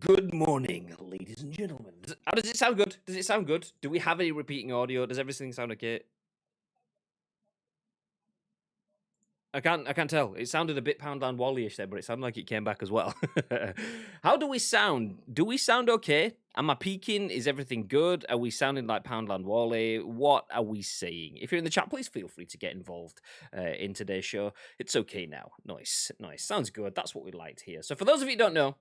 Good morning, ladies and gentlemen. How does it sound good? Does it sound good? Do we have any repeating audio? Does everything sound okay? I can't tell. It sounded a bit Poundland Wally-ish there, but it sounded like it came back as well. How do we sound? Do we sound okay? Am I peaking? Is everything good? Are we sounding like Poundland Wally? What are we saying? If you're in the chat, please feel free to get involved in today's show. It's okay now. Nice. Sounds good. That's what we liked here. So for those of you who don't know,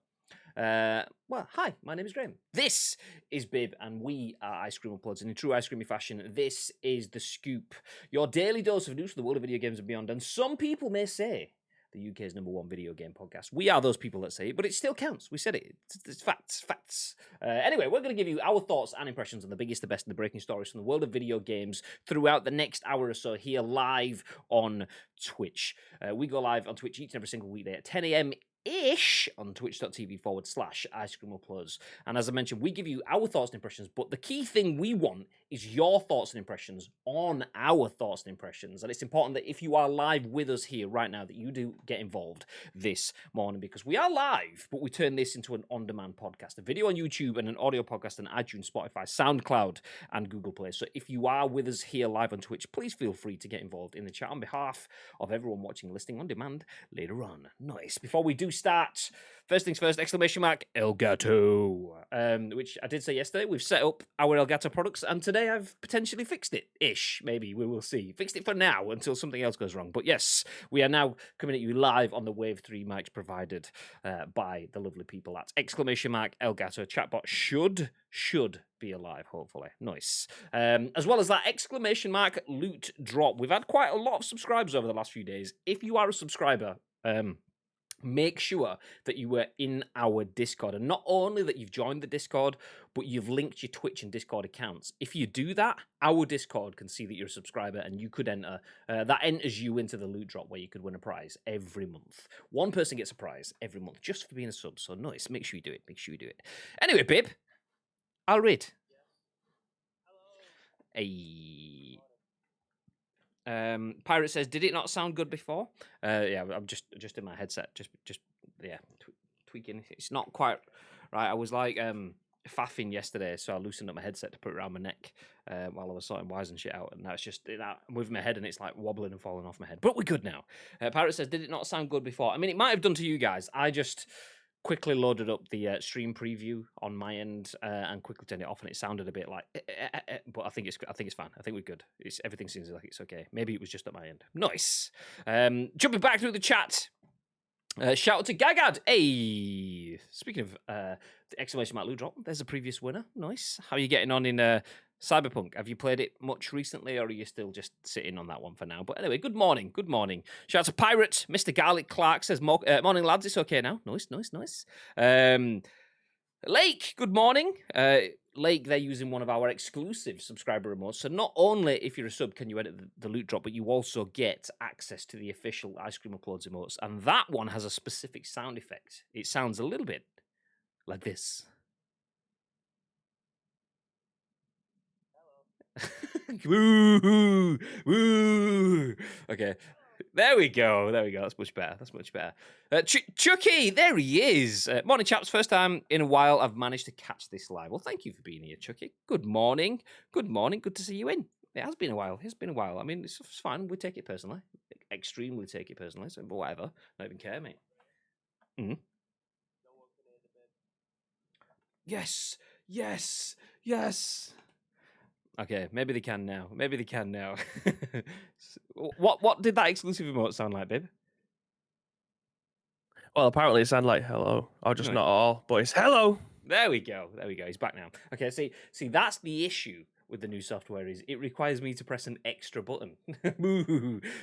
well, hi, my name is Graham. This is Bib, and we are Ice Cream Uploads. And in true Ice Creamy fashion, this is The Scoop, your daily dose of news for the world of video games and beyond. And some people may say the UK's #1 video game podcast. We are those people that say it, but it still counts. We said it. It's facts. Anyway, we're going to give you our thoughts and impressions on the biggest, the best, and the breaking stories from the world of video games throughout the next hour or so here live on Twitch. We go live on Twitch each and every single weekday at 10 a.m. ish on twitch.tv/Ice Cream Uploads. And as I mentioned, we give you our thoughts and impressions, but the key thing we want is your thoughts and impressions on our thoughts and impressions. And it's important that if you are live with us here right now, that you do get involved this morning, because we are live, but we turn this into an on-demand podcast, a video on YouTube and an audio podcast on iTunes, Spotify, SoundCloud, and Google Play. So if you are with us here live on Twitch, please feel free to get involved in the chat on behalf of everyone watching and listening on demand later on. Nice. Before we do start, first things first, Elgato, which I did say yesterday. We've set up our Elgato products, and today I've potentially fixed it ish. Maybe we will see. Fixed it for now until something else goes wrong. But yes, we are now coming at you live on the Wave 3 mics provided by the lovely people at !Elgato. Chatbot should be alive, hopefully. Nice. As well as that !Loot drop. We've had quite a lot of subscribers over the last few days. If you are a subscriber, make sure that you were in our Discord, and not only that you've joined the Discord, but you've linked your Twitch and Discord accounts. If you do that, our Discord can see that you're a subscriber, and you could enter. That enters you into the loot drop where you could win a prize every month. One person gets a prize every month just for being a sub. So nice. Make sure you do it. Anyway, Bib, I'll read. Hey. Pirate says, did it not sound good before? Yeah, I'm just in my headset, just tweaking. It's not quite right. I was like faffing yesterday, so I loosened up my headset to put it around my neck while I was sorting wires and shit out, and now it's just I'm moving my head and it's like wobbling and falling off my head. But we're good now. Pirate says, did it not sound good before? I mean, it might have done to you guys. I just quickly loaded up the stream preview on my end and quickly turned it off, and it sounded a bit like, but I think it's fine. I think we're good. Everything seems like it's okay. Maybe it was just at my end. Nice. Jumping back through the chat. Shout out to Gagad. Hey, speaking of the !Loot drop, there's a previous winner. Nice. How are you getting on in Cyberpunk? Have you played it much recently, or are you still just sitting on that one for now? But anyway, good morning. Shout out to Pirate. Mr. Garlic Clark says, morning, lads. It's okay now. Nice. Lake, good morning. Lake, they're using one of our exclusive subscriber remotes. So not only if you're a sub can you edit the loot drop, but you also get access to the official Ice Cream Uploads emotes. And that one has a specific sound effect. It sounds a little bit like this. Woo! Okay. There we go. That's much better. Chucky, there he is. Morning, chaps. First time in a while I've managed to catch this live. Well, thank you for being here, Chucky. Good morning. Good to see you in. It has been a while. I mean, it's fine. We take it personally. Extremely take it personally. So, but whatever. Don't even care, mate. Mm-hmm. Yes. Okay, maybe they can now. What did that exclusive emote sound like, babe? Well, apparently it sounded like hello, or just not at all, but it's hello. There we go. He's back now. Okay, see, that's the issue with the new software is it requires me to press an extra button.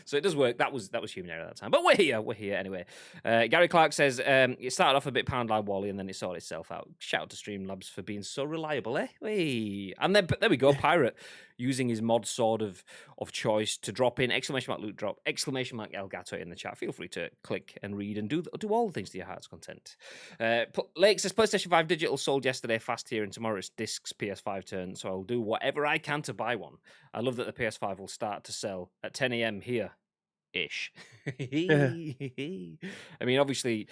So it does work. That was human error that time. But we're here anyway. Gary Clark says, it started off a bit Poundland Wally and then it sorted itself out. Shout out to Streamlabs for being so reliable, eh? Hey. And then there we go, Pirate using his mod sword of choice to drop in !Loot drop, !Elgato in the chat. Feel free to click and read and do all the things to your heart's content. Lake says, PlayStation 5 Digital sold yesterday fast here, and tomorrow it's Discs PS5 turn, so I'll do whatever I can to buy one. I love that the PS5 will start to sell at 10 a.m. here. Ish. I mean, obviously,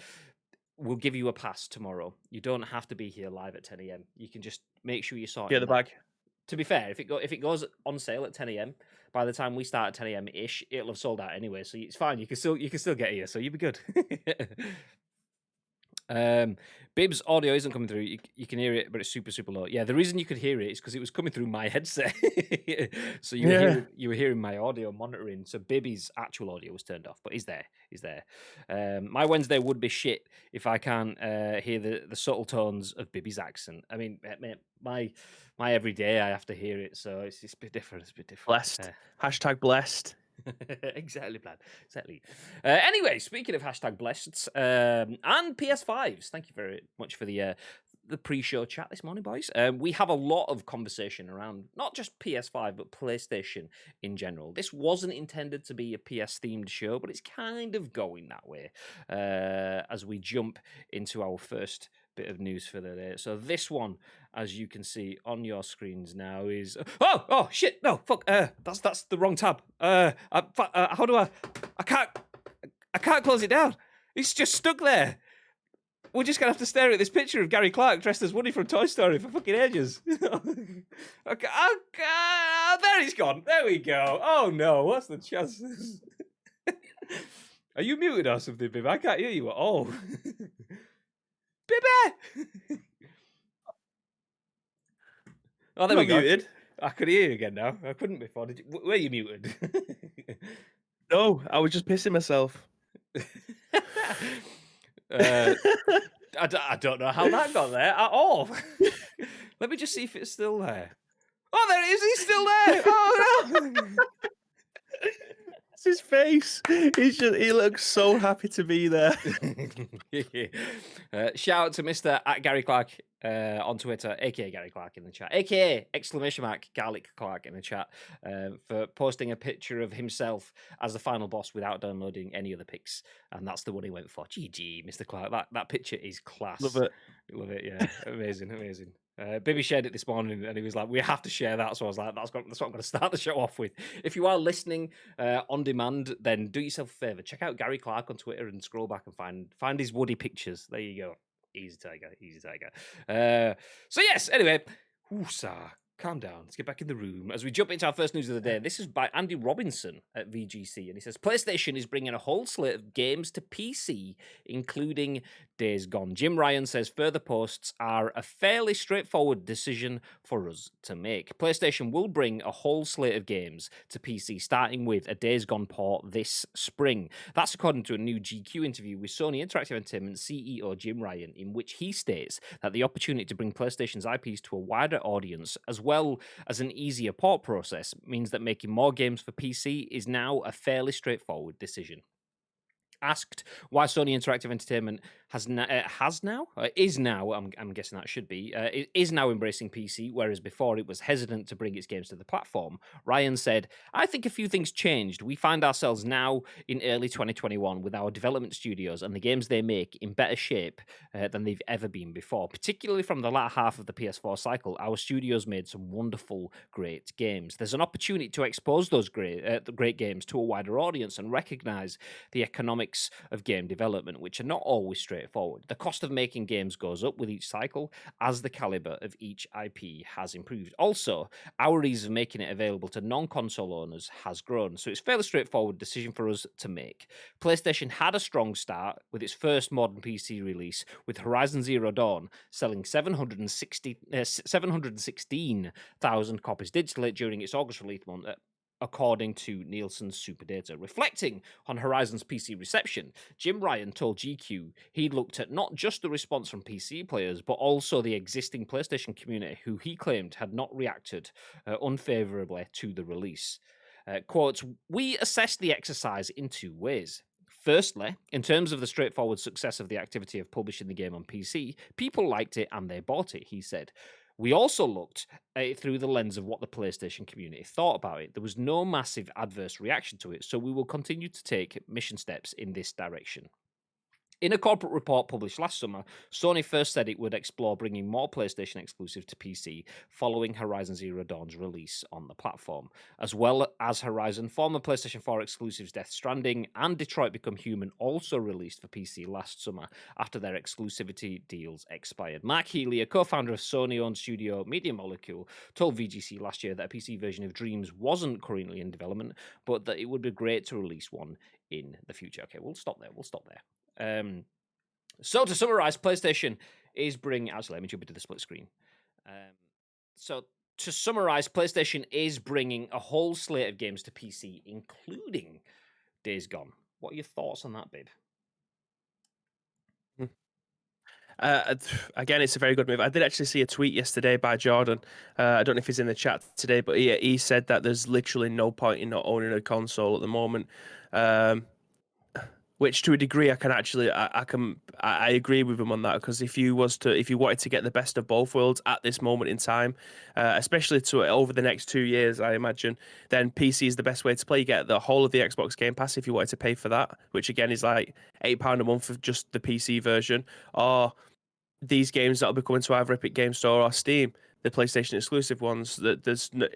we'll give you a pass tomorrow. You don't have to be here live at 10 a.m. You can just make sure you're sorting Get the bag. To be fair, if it goes on sale at 10 a.m., by the time we start at 10 a.m. ish, it'll have sold out anyway. So it's fine. You can still get here. So you'll be good. Bib's audio isn't coming through. You can hear it, but it's super, super low. Yeah, the reason you could hear it is because it was coming through my headset. So you were hearing my audio monitoring. So Bibby's actual audio was turned off, but he's there. My Wednesday would be shit if I can't hear the subtle tones of Bibby's accent. I mean, my everyday I have to hear it, so it's a bit different. It's a bit different. Blessed. Hashtag blessed. Exactly, Brad. Exactly. Anyway, speaking of hashtag blessed and PS5s, thank you very much for the pre-show chat this morning, boys. We have a lot of conversation around not just PS5 but PlayStation in general. This wasn't intended to be a PS-themed show, but it's kind of going that way as we jump into our first bit of news for the day. So this one, as you can see on your screens now, is oh shit, no, fuck, that's the wrong tab. How do I can't close it down. It's just stuck there. We're just gonna have to stare at this picture of Gary Clark dressed as Woody from Toy Story for fucking ages. Okay, there he's gone. There we go. Oh no, what's the chances? Are you muted or something, Bib? I can't hear you at all. Bibby! Oh, there we go. Muted. I could hear you again now. I couldn't before. Were you muted? No, I was just pissing myself. I don't know how that got there at all. Let me just see if it's still there. Oh, there it is. He's still there. Oh, no. It's his face. He looks so happy to be there. Shout out to Mr. at Gary Clark on Twitter, aka Gary Clark in the chat, aka ! Garlic Clark in the chat, for posting a picture of himself as the final boss without downloading any other pics, and that's the one he went for. GG, Mr. Clark. That picture is class. Love it. Yeah, amazing. Bibby shared it this morning, and he was like, "We have to share that." So I was like, "That's what I'm going to start the show off with." If you are listening on demand, then do yourself a favor. Check out Gary Clark on Twitter and scroll back and find his Woody pictures. There you go. Easy tiger. So yes. Anyway, calm down. Let's get back in the room as we jump into our first news of the day. This is by Andy Robinson at VGC, and he says PlayStation is bringing a whole slate of games to PC, including Days Gone. Jim Ryan says further posts are a fairly straightforward decision for us to make. PlayStation will bring a whole slate of games to PC, starting with a Days Gone port this spring. That's according to a new GQ interview with Sony Interactive Entertainment CEO Jim Ryan, in which he states that the opportunity to bring PlayStation's IPs to a wider audience, as well as an easier port process, means that making more games for PC is now a fairly straightforward decision. Asked why Sony Interactive Entertainment is now, I'm guessing that should be, is now embracing PC, whereas before it was hesitant to bring its games to the platform, Ryan said, "I think a few things changed. We find ourselves now in early 2021 with our development studios and the games they make in better shape than they've ever been before. Particularly from the latter half of the PS4 cycle, our studios made some wonderful, great games. There's an opportunity to expose those great games to a wider audience and recognize the economics of game development, which are not always straightforward. The cost of making games goes up with each cycle as the caliber of each IP has improved. Also, our ease of making it available to non-console owners has grown, so it's a fairly straightforward decision for us to make. PlayStation had a strong start with its first modern PC release, with Horizon Zero Dawn selling 716,000 copies digitally during its August release month, according to Nielsen's Super Data. Reflecting on Horizon's PC reception, Jim Ryan told GQ he'd looked at not just the response from PC players, but also the existing PlayStation community, who he claimed had not reacted unfavorably to the release. Quote, "We assessed the exercise in two ways. Firstly, in terms of the straightforward success of the activity of publishing the game on PC, people liked it and they bought it," he said. "We also looked at it through the lens of what the PlayStation community thought about it. There was no massive adverse reaction to it, so we will continue to take mission steps in this direction." In a corporate report published last summer, Sony first said it would explore bringing more PlayStation exclusive to PC following Horizon Zero Dawn's release on the platform. As well as Horizon, former PlayStation 4 exclusives Death Stranding and Detroit Become Human also released for PC last summer after their exclusivity deals expired. Mark Healy, a co-founder of Sony-owned studio Media Molecule, told VGC last year that a PC version of Dreams wasn't currently in development, but that it would be great to release one in the future. Okay, we'll stop there. We'll stop there. So to summarize, PlayStation is bringing. Actually, let me jump into the split screen. So to summarize, PlayStation is bringing a whole slate of games to PC, including Days Gone. What are your thoughts on that, babe? Again, it's a very good move. I did actually see a tweet yesterday by Jordan. I don't know if he's in the chat today, but he said that there's literally no point in not owning a console at the moment. Which to a degree I can actually I agree with him on that, because if you wanted to get the best of both worlds at this moment in time, especially to over the next 2 years, I imagine, then PC is the best way to play. You get the whole of the Xbox Game Pass if you wanted to pay for that, which again is like £8 a month for just the PC version, or these games that'll be coming to either Epic Game Store or Steam, the PlayStation exclusive ones. That there's no,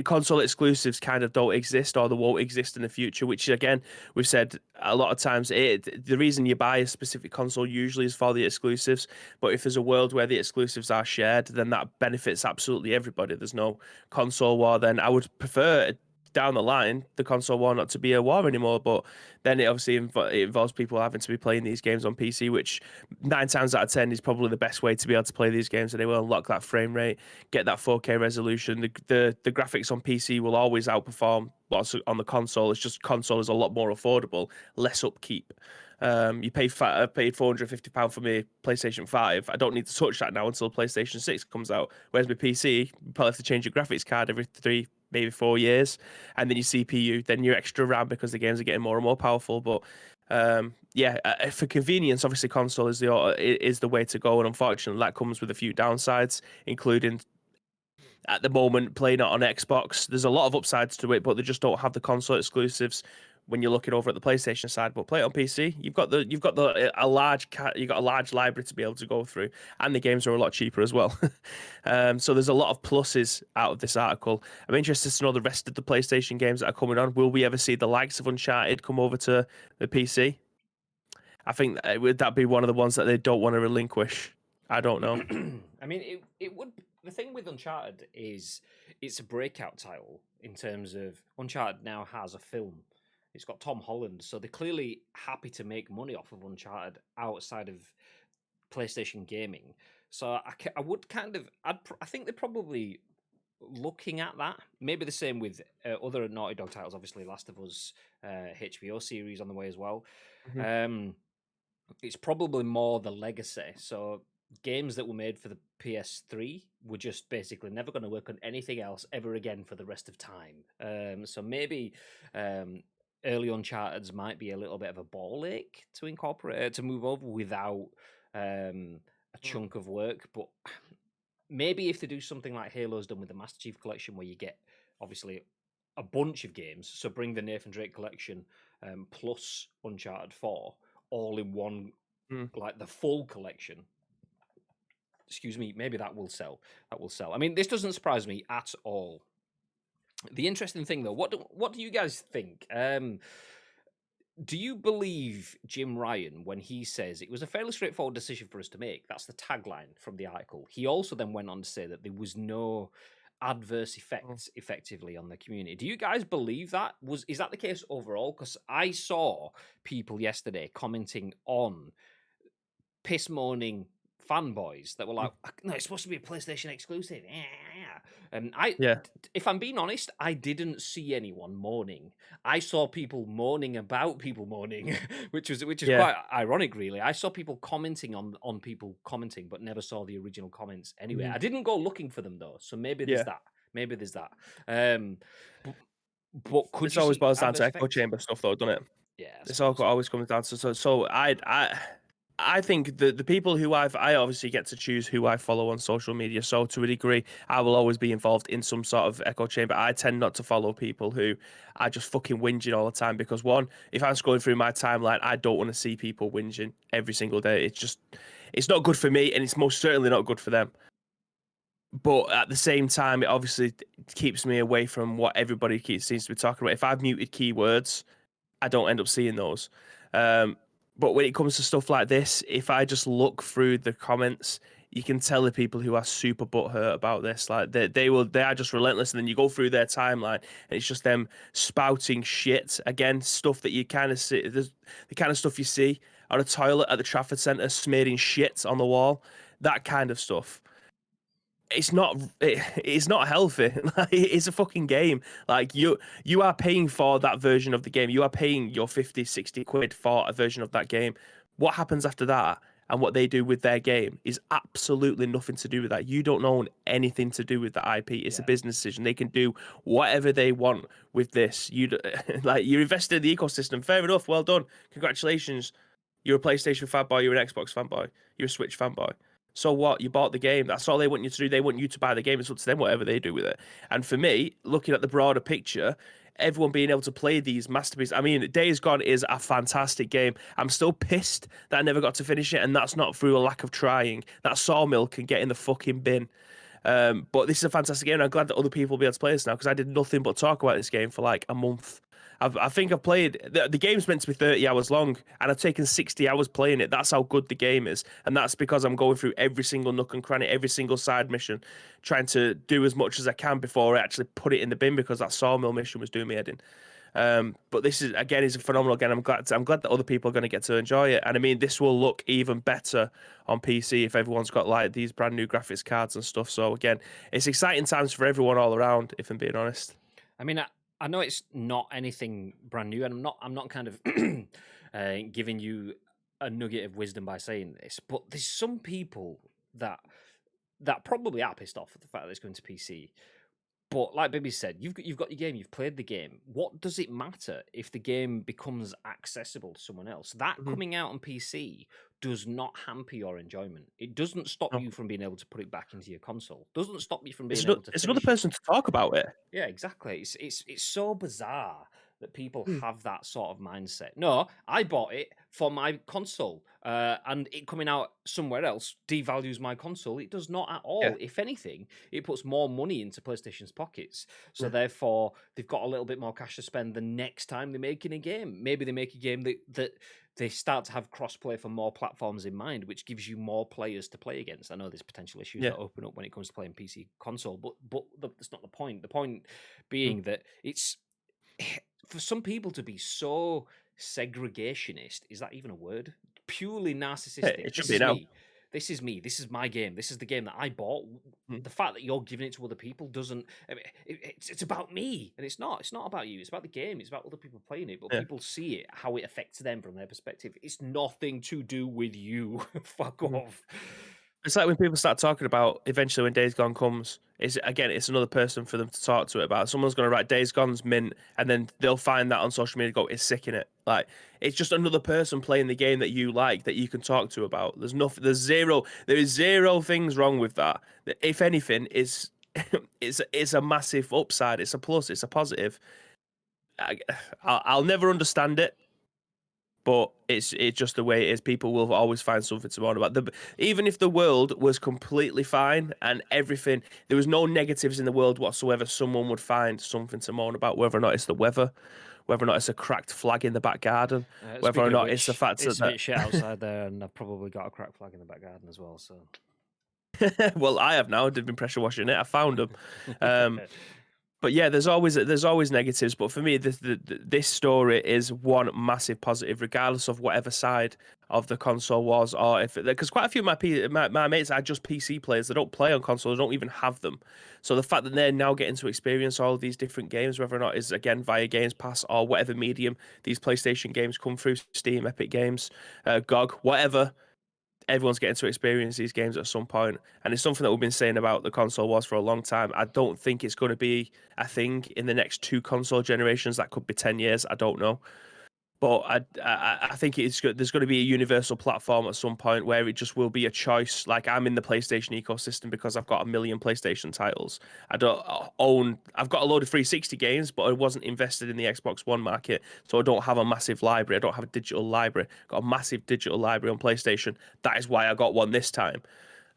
console exclusives kind of don't exist, or they won't exist in the future, which again we've said a lot of times, the reason you buy a specific console usually is for the exclusives. But if there's a world where the exclusives are shared, then that benefits absolutely everybody. There's no console war. Then I would prefer down the line the console war not to be a war anymore, but then it obviously it involves people having to be playing these games on PC, which 9 times out of 10 is probably the best way to be able to play these games, and they will unlock that frame rate, get that 4K resolution. The graphics on PC will always outperform what's on the console. It's just console is a lot more affordable, less upkeep. You pay I paid £450 for my PlayStation 5. I don't need to touch that now until PlayStation 6 comes out. Whereas my PC, you probably have to change your graphics card every 3, maybe 4 years, and then your CPU, then your extra RAM, because the games are getting more and more powerful. But for convenience, obviously console is the way to go, and unfortunately that comes with a few downsides, including at the moment playing it on Xbox. There's a lot of upsides to it, but they just don't have the console exclusives when you're looking over at the PlayStation side. But play it on PC, you've got a large library to be able to go through, and the games are a lot cheaper as well. So there's a lot of pluses out of this article. I'm interested to know the rest of the PlayStation games that are coming on. Will we ever see the likes of Uncharted come over to the PC? I think would that be one of the ones that they don't want to relinquish? I don't know. I mean, it would. The thing with Uncharted is it's a breakout title in terms of Uncharted now has a film. It's got Tom Holland, so they're clearly happy to make money off of Uncharted outside of PlayStation gaming. So I would kind of, I think they're probably looking at that. Maybe the same with other Naughty Dog titles. Obviously, Last of Us HBO series on the way as well. Mhm. It's probably more the legacy. So games that were made for the PS3 were just basically never going to work on anything else ever again for the rest of time. So maybe early Uncharted's might be a little bit of a ball ache to incorporate, to move over without a chunk of work. But maybe if they do something like Halo's done with the Master Chief Collection, where you get obviously a bunch of games, so bring the Nathan Drake Collection plus Uncharted 4 all in one, Mm. like the full collection. Excuse me, maybe that will sell. That will sell. I mean, this doesn't surprise me at all. The interesting thing, though, what do you guys think? Do you believe Jim Ryan when he says it was a fairly straightforward decision for us to make? That's the tagline from the article. He also then went on to say that there was no adverse effects effectively on the community. Do you guys believe that? Is that the case overall? Because I saw people yesterday commenting on piss moaning fanboys that were like, "No, it's supposed to be a PlayStation exclusive." And Yeah. if I'm being honest, I didn't see anyone mourning. I saw people mourning about people mourning, which is Yeah. quite ironic, really. I saw people commenting on people commenting, but never saw the original comments anyway. Mhm. I didn't go looking for them though, so maybe there's Yeah. that. Maybe there's that. Um, b- but could This you always see boils down to adverse echo effects? chamber stuff, though, doesn't it? Yeah, I This all suppose so. always comes down to so. I think the people who I obviously get to choose who I follow on social media. So to a degree, I will always be involved in some sort of echo chamber. I tend not to follow people who are just fucking whinging all the time because one, if I'm scrolling through my timeline, I don't want to see people whinging every single day. It's not good for me, and it's most certainly not good for them. But at the same time, it obviously keeps me away from what everybody seems to be talking about. If I've muted keywords, I don't end up seeing those. Um, but when it comes to stuff like this, if I just look through the comments, you can tell the people who are super butthurt about this, like they are just relentless. And then you go through their timeline, and it's just them spouting shit again, stuff that you kind of see, the kind of stuff you see on a toilet at the Trafford Centre, smearing shit on the wall, that kind of stuff. It's not healthy. Like, it's a fucking game. Like you are paying for that version of the game. You are paying your 50, 60 quid for a version of that game. What happens after that and what they do with their game is absolutely nothing to do with that. You don't own anything to do with the IP. It's a Yeah. business decision. They can do whatever they want with this. Like, you're invested in the ecosystem. Fair enough. Well done. Congratulations. You're a PlayStation fanboy. You're an Xbox fanboy. You're a Switch fanboy. So what? You bought the game. That's all they want you to do. They want you to buy the game. It's up to them, whatever they do with it. And for me, looking at the broader picture, everyone being able to play these masterpieces. I mean, Days Gone is a fantastic game. I'm still pissed that I never got to finish it, and that's not through a lack of trying. That Sawmill can get in the fucking bin. But this is a fantastic game, and I'm glad that other people will be able to play this now because I did nothing but talk about this game for like a month. I think I've played the game's meant to be 30 hours long, and I've taken 60 hours playing it. That's how good the game is, and that's because I'm going through every single nook and cranny, every single side mission, trying to do as much as I can before I actually put it in the bin because that Sawmill mission was doing me head in. But this is a phenomenal game. I'm glad that other people are going to get to enjoy it. And I mean, this will look even better on PC if everyone's got like these brand new graphics cards and stuff. So again, it's exciting times for everyone all around, if I'm being honest. I mean, I know it's not anything brand new, and I'm not kind of giving you a nugget of wisdom by saying this, but there's some people that probably are pissed off at the fact that it's going to PC. But like Bibby said, you've got your game, you've played the game. What does it matter if the game becomes accessible to someone else? That Mhm. coming out on PC does not hamper your enjoyment. It doesn't stop No. you from being able to put it back into your console. Doesn't stop you from being able to It's another finish it. person to talk about it. Yeah, exactly. It's so bizarre that people Hmm. have that sort of mindset. No, I bought it for my console, and it coming out somewhere else devalues my console. It does not at Yeah. all. If anything, it puts more money into PlayStation's pockets. So Yeah. therefore, they've got a little bit more cash to spend the next time they're making a game. Maybe they make a game that they start to have crossplay for more platforms in mind, which gives you more players to play against. I know there's potential issues Yeah. that open up when it comes to playing PC console, but that's not the point. The point Mm. being that it's for some people to be so segregationist. Is that even a word? Purely Yeah, narcissistic. it should This be is now. me. This is me. This is my game. This is the game that I bought. Mm. The fact that you're giving it to other people doesn't. I mean, it's about me, and it's not. It's not about you. It's about the game. It's about other people playing it. But Yeah. people see it how it affects them from their perspective. It's nothing to do with you. Fuck Mhm. off. It's like when people start talking about eventually when Days Gone comes, it's another person for them to talk to it about. Someone's going to write Days Gone's mint, and then they'll find that on social media. And go, it's sick in it. Like, it's just another person playing the game that you like that you can talk to about. There's nothing. There is zero things wrong with that. If anything, is it's a massive upside. It's a plus. It's a positive. I, I'll never understand it. But it's just the way it is. People will always find something to moan about. Even if the world was completely fine and everything, there was no negatives in the world whatsoever, someone would find something to moan about, whether or not it's the weather, whether or not it's a cracked flag in the back garden, whether or Speaking of not it's the which, fact it's a that bit shit outside there, and I've probably got a crack flag in the back garden as well. So. well, I have now. I've been pressure washing it. I found them. But yeah, there's always negatives. But for me, this story is one massive positive, regardless of whatever side of the console was, or if because quite a few of my mates are just PC players. They don't play on console. They don't even have them. So the fact that they're now getting to experience all of these different games, whether or not it's again via Games Pass or whatever medium these PlayStation games come through, Steam, Epic Games, GOG, whatever, everyone's getting to experience these games at some point, and it's something that we've been saying about the console wars for a long time. I don't think it's going to be a thing in the next two console generations. That could be 10 years. I don't know, But I think there's going to be a universal platform at some point where it just will be a choice. Like I'm in the PlayStation ecosystem because I've got a million PlayStation titles. I don't own. I've got a load of 360 games, but I wasn't invested in the Xbox One market, so I don't have a massive library. I don't have a digital library. I've got a massive digital library on PlayStation. That is why I got one this time.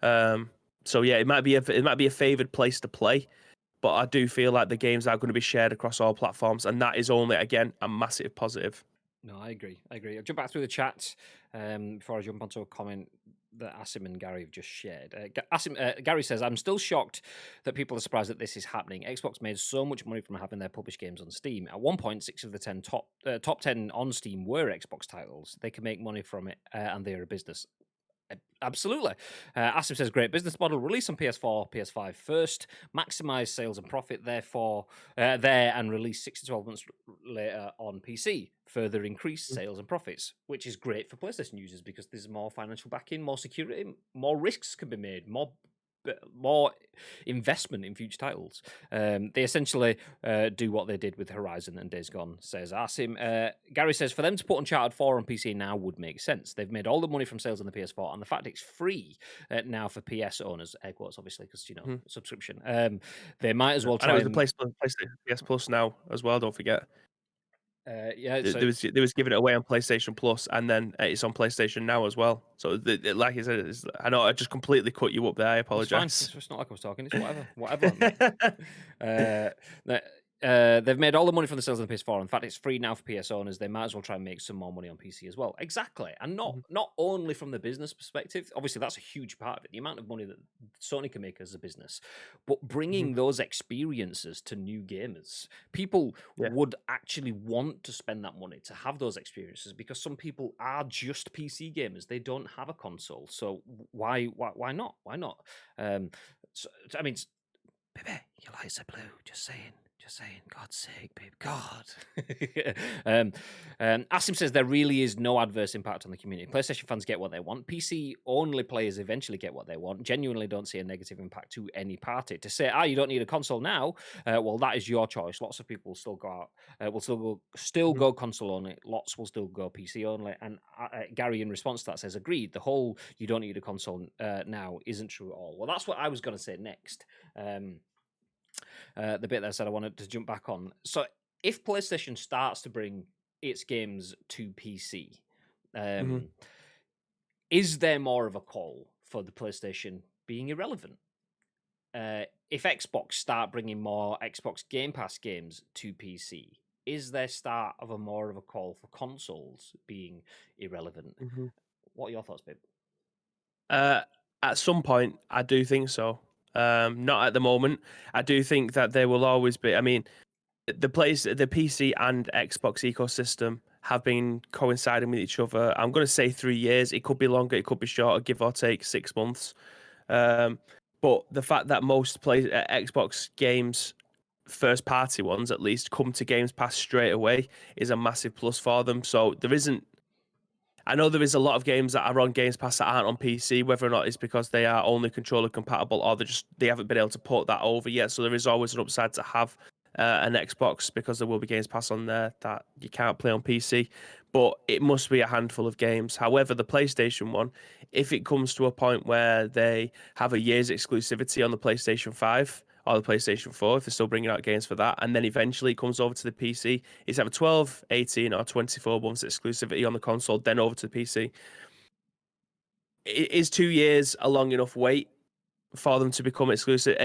Um, so yeah, it might be a favored place to play. But I do feel like the games are going to be shared across all platforms, and that is only again a massive positive. No, I agree. I agree. I'll jump back through the chat before I jump onto a comment that Asim and Gary have just shared. Gary says, I'm still shocked that people are surprised that this is happening. Xbox made so much money from having their published games on Steam. At one point, 6 of the 10 top 10 on Steam were Xbox titles. They can make money from it, and they are a business. Absolutely. Asim says, great business model. Release on PS4, PS5 first. Maximize sales and profit, therefore, there and release 6 to 12 months later on PC. Further increase sales and profits, which is great for PlayStation users because there's more financial backing, more security, more risks can be made, more investment in future titles. They essentially do what they did with Horizon and Days Gone, says Asim. Gary says, for them to put Uncharted 4 on PC now would make sense. They've made all the money from sales on the PS4, and the fact it's free now for PS owners, air quotes, obviously, because, subscription. They might as well I know try it's the PlayStation PS Plus now as well. Don't forget. yeah, so There was giving it away on PlayStation Plus, and then it's on PlayStation now as well. So, like I said, I know I just completely cut you up there. I it's fine. apologize. It's not like I was talking. It's whatever, mate. They've made all the money from the sales of the PS4. In fact, it's free now for PS owners. They might as well try and make some more money on PC as well. Exactly, and not only from the business perspective. Obviously, that's a huge part of it. The amount of money that Sony can make as a business, but bringing those experiences to new gamers, people Yeah. would actually want to spend that money to have those experiences because some people are just PC gamers. They don't have a console, so why not? Why not? So, I mean, baby, your lights are blue. Just saying. Just saying. God's sake, babe. God. Asim says there really is no adverse impact on the community. PlayStation fans get what they want. PC only players eventually get what they want. Genuinely don't see a negative impact to any party. To say, you don't need a console now, well, that is your choice. Lots of people still go out, will still go console only. Lots will still go PC only. And Gary, in response to that, says, agreed. The whole you don't need a console now isn't true at all. Well, that's what I was going to say next. The bit that I said I wanted to jump back on. So if PlayStation starts to bring its games to PC, is there more of a call for the PlayStation being irrelevant? If Xbox start bringing more Xbox Game Pass games to PC, is there start of a more of a call for consoles being irrelevant? What are your thoughts, babe? At some point, I do think so. Not at the moment. I do think that there will always be. I mean, the PC and Xbox ecosystem have been coinciding with each other. I'm going to say 3 years. It could be longer. It could be shorter. Give or take 6 months. But the fact that most Xbox games, first party ones at least, come to Games Pass straight away is a massive plus for them. So there isn't. I know there is a lot of games that are on Games Pass that aren't on PC, whether or not it's because they are only controller compatible or they haven't been able to port that over yet. So there is always an upside to have an Xbox because there will be Games Pass on there that you can't play on PC. But it must be a handful of games. However, the PlayStation one, if it comes to a point where they have a year's exclusivity on the PlayStation 5 or the PlayStation 4, if they're still bringing out games for that, and then eventually it comes over to the PC, it's either 12, 18, or 24 months exclusivity on the console, then over to the PC. Is 2 years a long enough wait for them to become exclusive?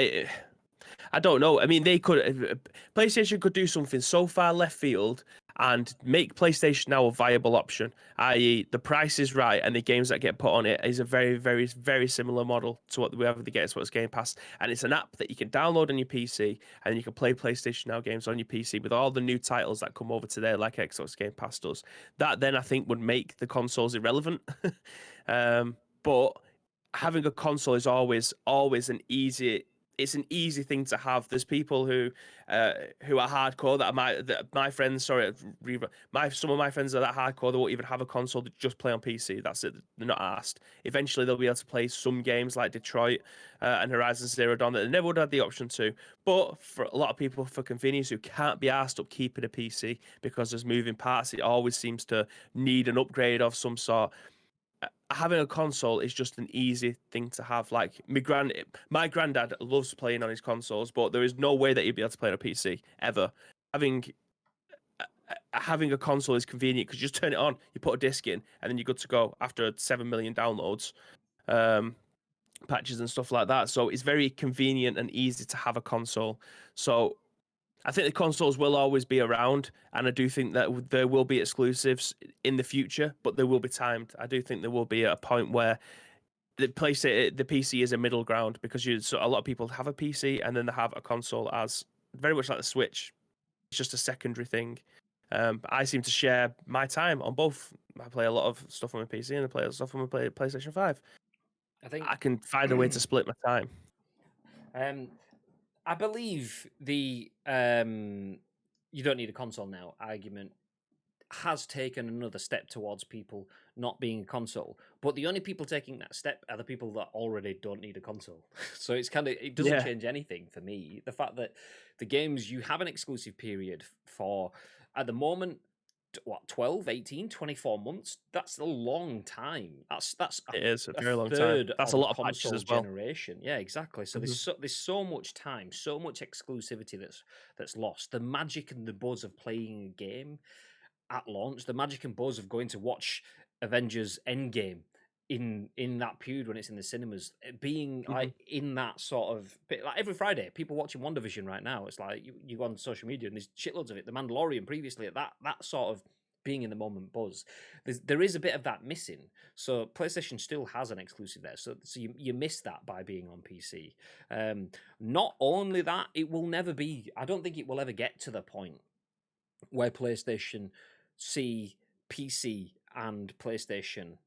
I don't know. I mean, PlayStation could do something so far left field and make PlayStation now a viable option, i.e., the price is right and the games that get put on it is a very, very, very similar model to what we have with the Xbox Game Pass. And it's an app that you can download on your PC and you can play PlayStation Now games on your PC with all the new titles that come over to there, like Xbox Game Pass does. That then I think would make the consoles irrelevant. But having a console is always an it's an easy thing to have. There's people who are hardcore that my friends. Sorry, some of my friends are that hardcore. They won't even have a console. They just play on PC. That's it. They're not asked. Eventually, they'll be able to play some games like Detroit and Horizon Zero Dawn that they never would have had the option to. But for a lot of people, for convenience, who can't be asked up keeping a PC because there's moving parts, it always seems to need an upgrade of some sort. Having a console is just an easy thing to have. Like my granddad loves playing on his consoles, but there is no way that he'd be able to play on a PC ever. Having having a console is convenient because you just turn it on, you put a disc in, and then you're good to go after 7 million downloads, patches and stuff like that. So it's very convenient and easy to have a console. So I think the consoles will always be around, and I do think that there will be exclusives in the future, but they will be timed. I do think there will be a point where the PC is a middle ground, because a lot of people have a PC and then they have a console as very much like the Switch. It's just a secondary thing. I seem to share my time on both. I play a lot of stuff on my PC and I play a lot of stuff on my PlayStation 5. I think I can find a way to split my time. I believe the you don't need a console now argument has taken another step towards people not being a console. But the only people taking that step are the people that already don't need a console. So it doesn't Yeah. change anything for me. The fact that the games, you have an exclusive period for, at the moment, 12, 18, 24 months? That's a long time. That's It is a a very long time. third That's of a a lot of patches console as well. generation. Yeah, exactly. So Mhm. there's so much time, so much exclusivity that's lost. The magic and the buzz of playing a game at launch, the magic and buzz of going to watch Avengers Endgame in that period when it's in the cinemas, being Mhm. like in that sort of like every Friday, people watching WandaVision right now. It's like you go on social media and there's shitloads of it. The Mandalorian previously, that sort of being in the moment buzz. There is a bit of that missing. So PlayStation still has an exclusive there. So you miss that by being on PC. Not only that, it will never be. I don't think it will ever get to the point where PlayStation see PC and PlayStation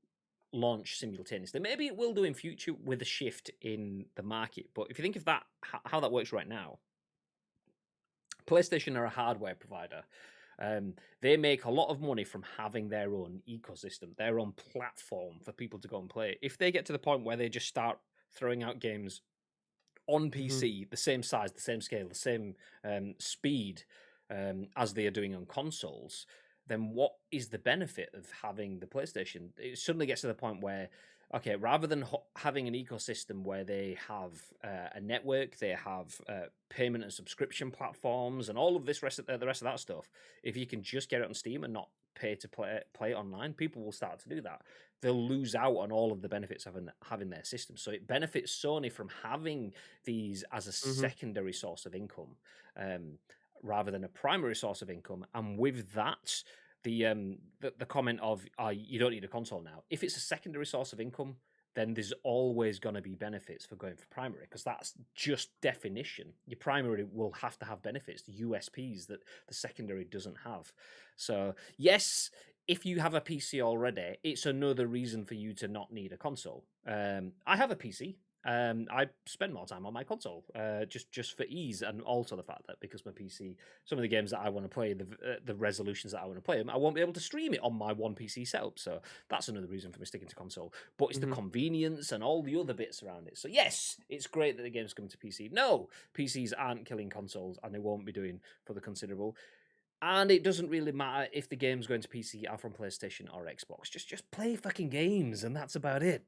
launch simultaneously. Maybe it will do in future with a shift in the market. But if you think of that, how that works right now, PlayStation are a hardware provider. They make a lot of money from having their own ecosystem, their own platform for people to go and play. If they get to the point where they just start throwing out games on Mhm. PC, the same size, the same scale, the same speed as they are doing on consoles, then what is the benefit of having the PlayStation? It suddenly gets to the point where, okay, rather than having an ecosystem where they have a network, they have payment and subscription platforms, and all of the rest of that stuff. If you can just get it on Steam and not pay to play it online, people will start to do that. They'll lose out on all of the benefits of having their system. So it benefits Sony from having these as a Mhm. secondary source of income, rather than a primary source of income. And with that, the comment of you don't need a console now. If it's a secondary source of income, then there's always going to be benefits for going for primary, because that's just definition. Your primary will have to have benefits, the USPs that the secondary doesn't have. So yes, if you have a PC already, it's another reason for you to not need a console. I have a PC. I spend more time on my console, just for ease, and also the fact that because my PC, some of the games that I want to play, the resolutions that I want to play them, I won't be able to stream it on my one PC setup. So that's another reason for me sticking to console. But it's the Mhm. convenience and all the other bits around it. So yes, it's great that the game's coming to PC. No, PCs aren't killing consoles, and they won't be doing for the considerable. And it doesn't really matter if the game's going to PC or from PlayStation or Xbox. Just play fucking games, and that's about it.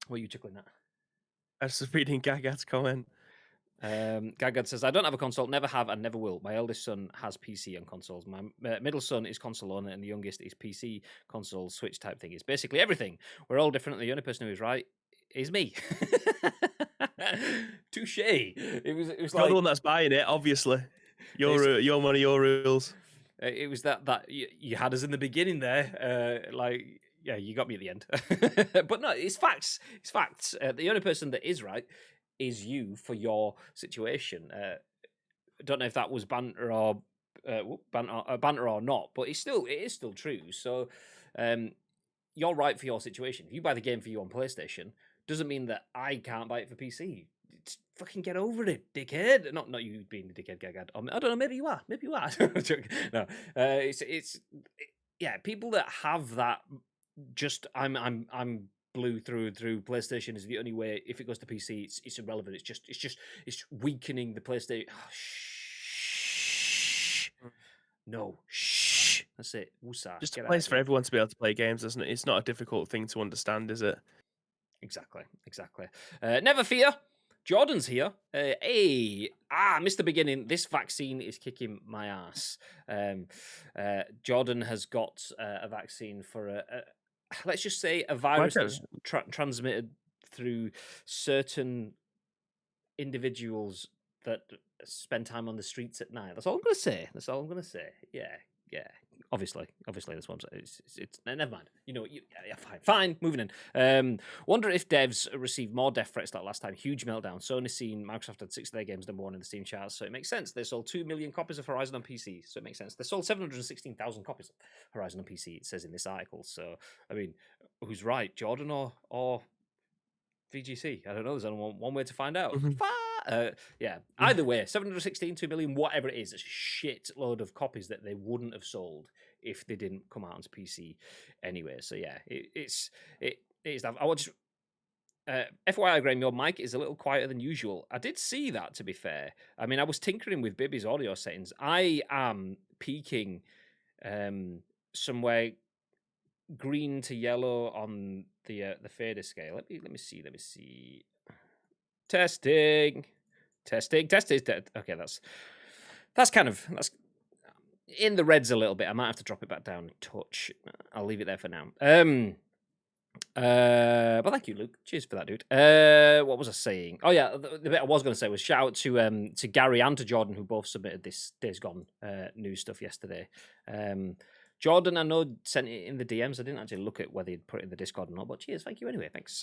What are you tickling at? I was just reading Gagad's comment. Gagad says, I don't have a console, never have, and never will. My eldest son has PC and consoles. My middle son is console owner, and the youngest is PC, console, Switch type thing. It's basically everything. We're all different. The only person who is right is me. Touche. It was You're the like one that's buying it, obviously. it's Your money, your rules. it was that you had us in the beginning there. Like, yeah, you got me at the end. But no, it's facts. It's facts. The only person that is right is you for your situation. I don't know if that was banter or banter or not, but it is still true. So um, you're right for your situation. If you buy the game for you on PlayStation, doesn't mean that I can't buy it for PC. fucking get over it, dickhead. Not you being the dickhead, Gagad. I don't know. Maybe you are. No, yeah. People that have that, just I'm blue through and through. PlayStation is the only way. If it goes to PC, it's irrelevant. It's weakening the PlayStation. Oh, shh. No, shh. That's it. Woosah. Just a Get out place of for here. everyone to be able to play games, isn't it? It's not a difficult thing to understand, is it? Exactly. Never fear. Jordan's here. Missed the beginning. This vaccine is kicking my ass. Jordan has got a vaccine for let's just say a virus that's transmitted through certain individuals that spend time on the streets at night. That's all I'm going to say. Yeah. Obviously, that's what I'm saying. It's never mind. Fine. Moving in. Wonder if devs received more death threats like last time. Huge meltdown. Sony seen Microsoft had 6 of their games #1 in the Steam charts, so it makes sense. They sold 2 million copies of Horizon on PC, so it makes sense. They sold 716,000 copies of Horizon on PC. It says in this article. So I mean, who's right, Jordan or VGC? I don't know. There's only one way to find out. Yeah. Either way, 716, 2 million, whatever it is, it's a shit load of copies that they wouldn't have sold if they didn't come out onto PC anyway. So yeah, it is. I want to. FYI, Graham, your mic is a little quieter than usual. I did see that, to be fair. I mean, I was tinkering with Bibby's audio settings. I am peaking somewhere green to yellow on the fader scale. Let me see. Testing. Okay, that's in the reds a little bit. I might have to drop it back down a touch. I'll leave it there for now. But thank you, Luke. Cheers for that, dude. What was I saying? Oh yeah, the bit I was going to say was shout out to Gary and to Jordan, who both submitted this Days Gone news stuff yesterday. Jordan, I know, sent it in the DMs. I didn't actually look at whether he'd put it in the Discord or not, but cheers, thank you anyway. Thanks.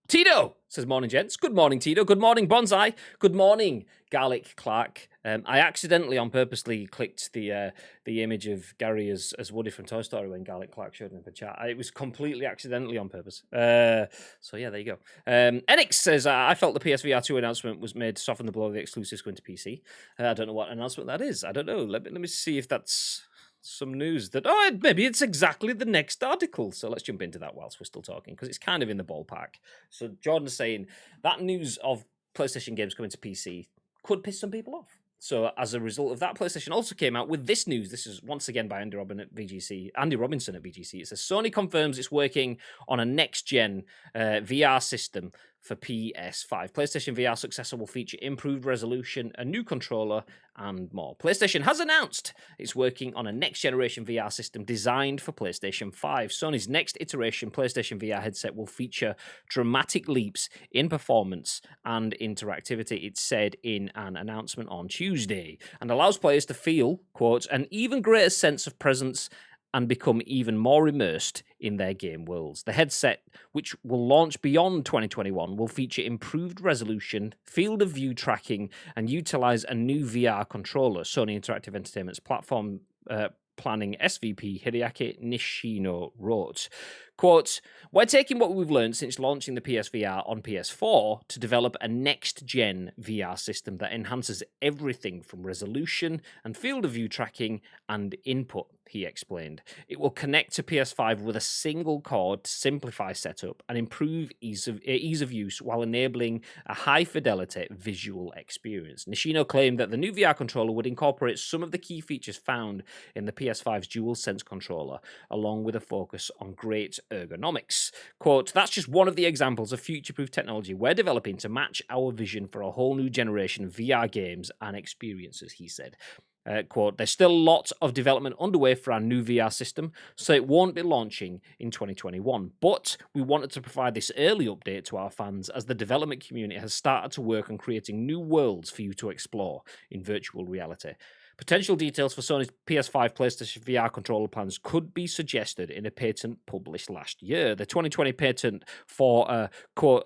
Tito says, morning, gents. Good morning, Tito. Good morning, Bonsai. Good morning, Garlic Clark. I accidentally, on purposely, clicked the image of Gary as Woody from Toy Story when Garlic Clark showed him for chat. It was completely accidentally on purpose. So yeah, there you go. Enix says, I felt the PSVR 2 announcement was made to soften the blow of the exclusives going to PC. I don't know what announcement that is. I don't know. Let me see if that's some news that maybe it's exactly the next article. So let's jump into that whilst we're still talking, because it's kind of in the ballpark. So Jordan's saying that news of PlayStation games coming to PC could piss some people off. So as a result of that, PlayStation also came out with this news. This is once again by Andy Robinson at VGC. It says Sony confirms it's working on a next-gen VR system for PS5. PlayStation VR successor will feature improved resolution, a new controller, and more. PlayStation has announced it's working on a next-generation VR system designed for PlayStation 5. Sony's next iteration PlayStation VR headset will feature dramatic leaps in performance and interactivity, it said in an announcement on Tuesday, and allows players to feel, quote, an even greater sense of presence and become even more immersed in their game worlds. The headset, which will launch beyond 2021, will feature improved resolution, field of view tracking, and utilize a new VR controller. Sony Interactive Entertainment's platform planning SVP Hideaki Nishino wrote, quote, we're taking what we've learned since launching the PSVR on PS4 to develop a next-gen VR system that enhances everything from resolution and field of view tracking and input, he explained. It will connect to PS5 with a single cord to simplify setup and improve ease of use while enabling a high-fidelity visual experience. Nishino claimed that the new VR controller would incorporate some of the key features found in the PS5's DualSense controller, along with a focus on great ergonomics. Quote, that's just one of the examples of future-proof technology we're developing to match our vision for a whole new generation of VR games and experiences, he said. Quote, there's still lots of development underway for our new VR system, so it won't be launching in 2021. But we wanted to provide this early update to our fans as the development community has started to work on creating new worlds for you to explore in virtual reality. Potential details for Sony's PS5 PlayStation VR controller plans could be suggested in a patent published last year. The 2020 patent for, quote,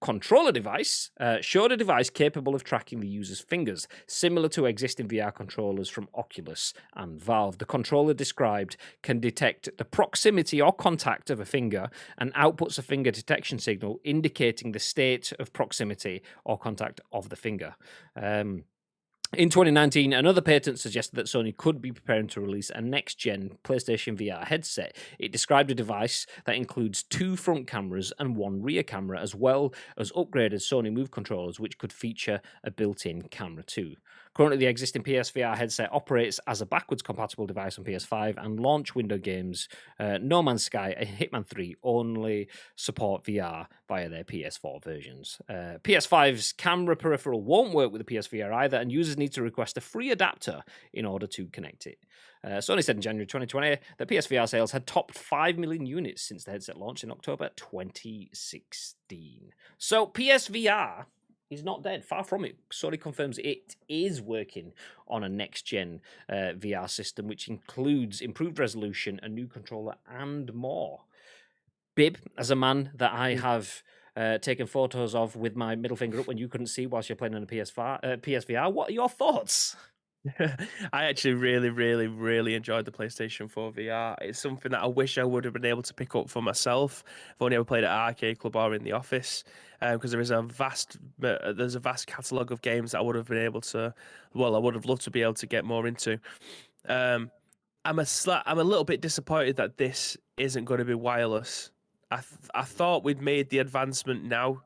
controller device showed a device capable of tracking the user's fingers, similar to existing VR controllers from Oculus and Valve. The controller described can detect the proximity or contact of a finger and outputs a finger detection signal indicating the state of proximity or contact of the finger. In 2019, another patent suggested that Sony could be preparing to release a next-gen PlayStation VR headset. It described a device that includes 2 front cameras and 1 rear camera, as well as upgraded Sony Move controllers, which could feature a built-in camera too. Currently, the existing PSVR headset operates as a backwards-compatible device on PS5, and launch window games No Man's Sky and Hitman 3 only support VR via their PS4 versions. PS5's camera peripheral won't work with the PSVR either, and users need to request a free adapter in order to connect it. Sony said in January 2020 that PSVR sales had topped 5 million units since the headset launched in October 2016. So PSVR is not dead. Far from it. Sony confirms it is working on a next-gen VR system, which includes improved resolution, a new controller, and more. Bib, as a man that I have taken photos of with my middle finger up when you couldn't see whilst you're playing on a PSVR, what are your thoughts? I actually really, really, really enjoyed the PlayStation 4 VR. It's something that I wish I would have been able to pick up for myself. I've only ever played at arcade club or in the office, because there's a vast catalogue of games that I would have been able to. Well, I would have loved to be able to get more into. Um, I'm a little bit disappointed that this isn't going to be wireless. I thought we'd made the advancement now,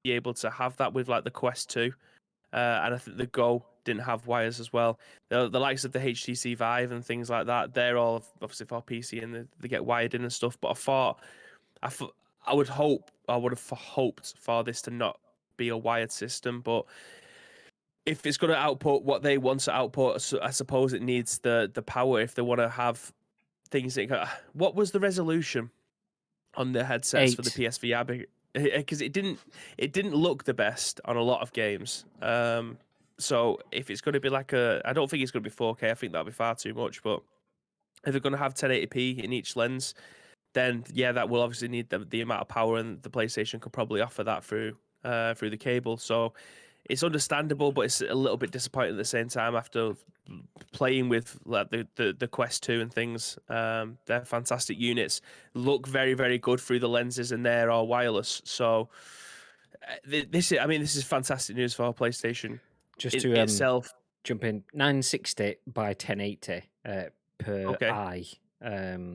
be able to have that with like the Quest 2. And I think the Go didn't have wires as well. The likes of the HTC Vive and things like that, they're all obviously for PC and they get wired in and stuff. But I would hope, I would have hoped for this to not be a wired system. But if it's going to output what they want to output, so I suppose it needs the power if they want to have things. What was the resolution on the headsets for the 8. PSVR? Because it didn't look the best on a lot of games. So if it's going to be like I don't think it's going to be 4K. I think that'll be far too much. But if they're going to have 1080p in each lens, then yeah, that will obviously need the amount of power, and the PlayStation could probably offer that through the cable. So it's understandable, but it's a little bit disappointing at the same time after playing with like the Quest 2 and things. They're fantastic units, look very, very good through the lenses, and they're all wireless. So this is fantastic news for our PlayStation. Just in to itself. jump in, 960 by 1080 per Okay. eye.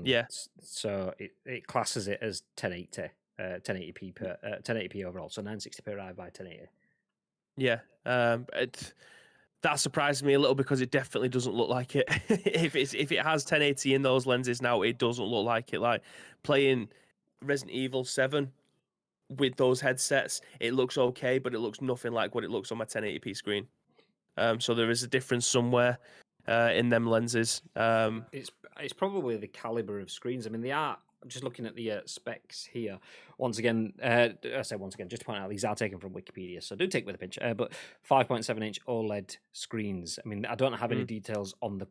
Yeah. So it classes it as 1080, 1080p per 1080p overall. So 960 per eye by 1080. Yeah. That surprised me a little because it definitely doesn't look like it. If it has 1080 in those lenses now, it doesn't look like it. Like playing Resident Evil 7 with those headsets, it looks okay, but it looks nothing like what it looks on my 1080p screen. So there is a difference somewhere in them lenses. It's probably the caliber of screens. I mean, they are. I'm just looking at the specs here. Once again, I say once again, just to point out, these are taken from Wikipedia, so do take it with a pinch. But 5.7-inch OLED screens. I mean, I don't have any details on the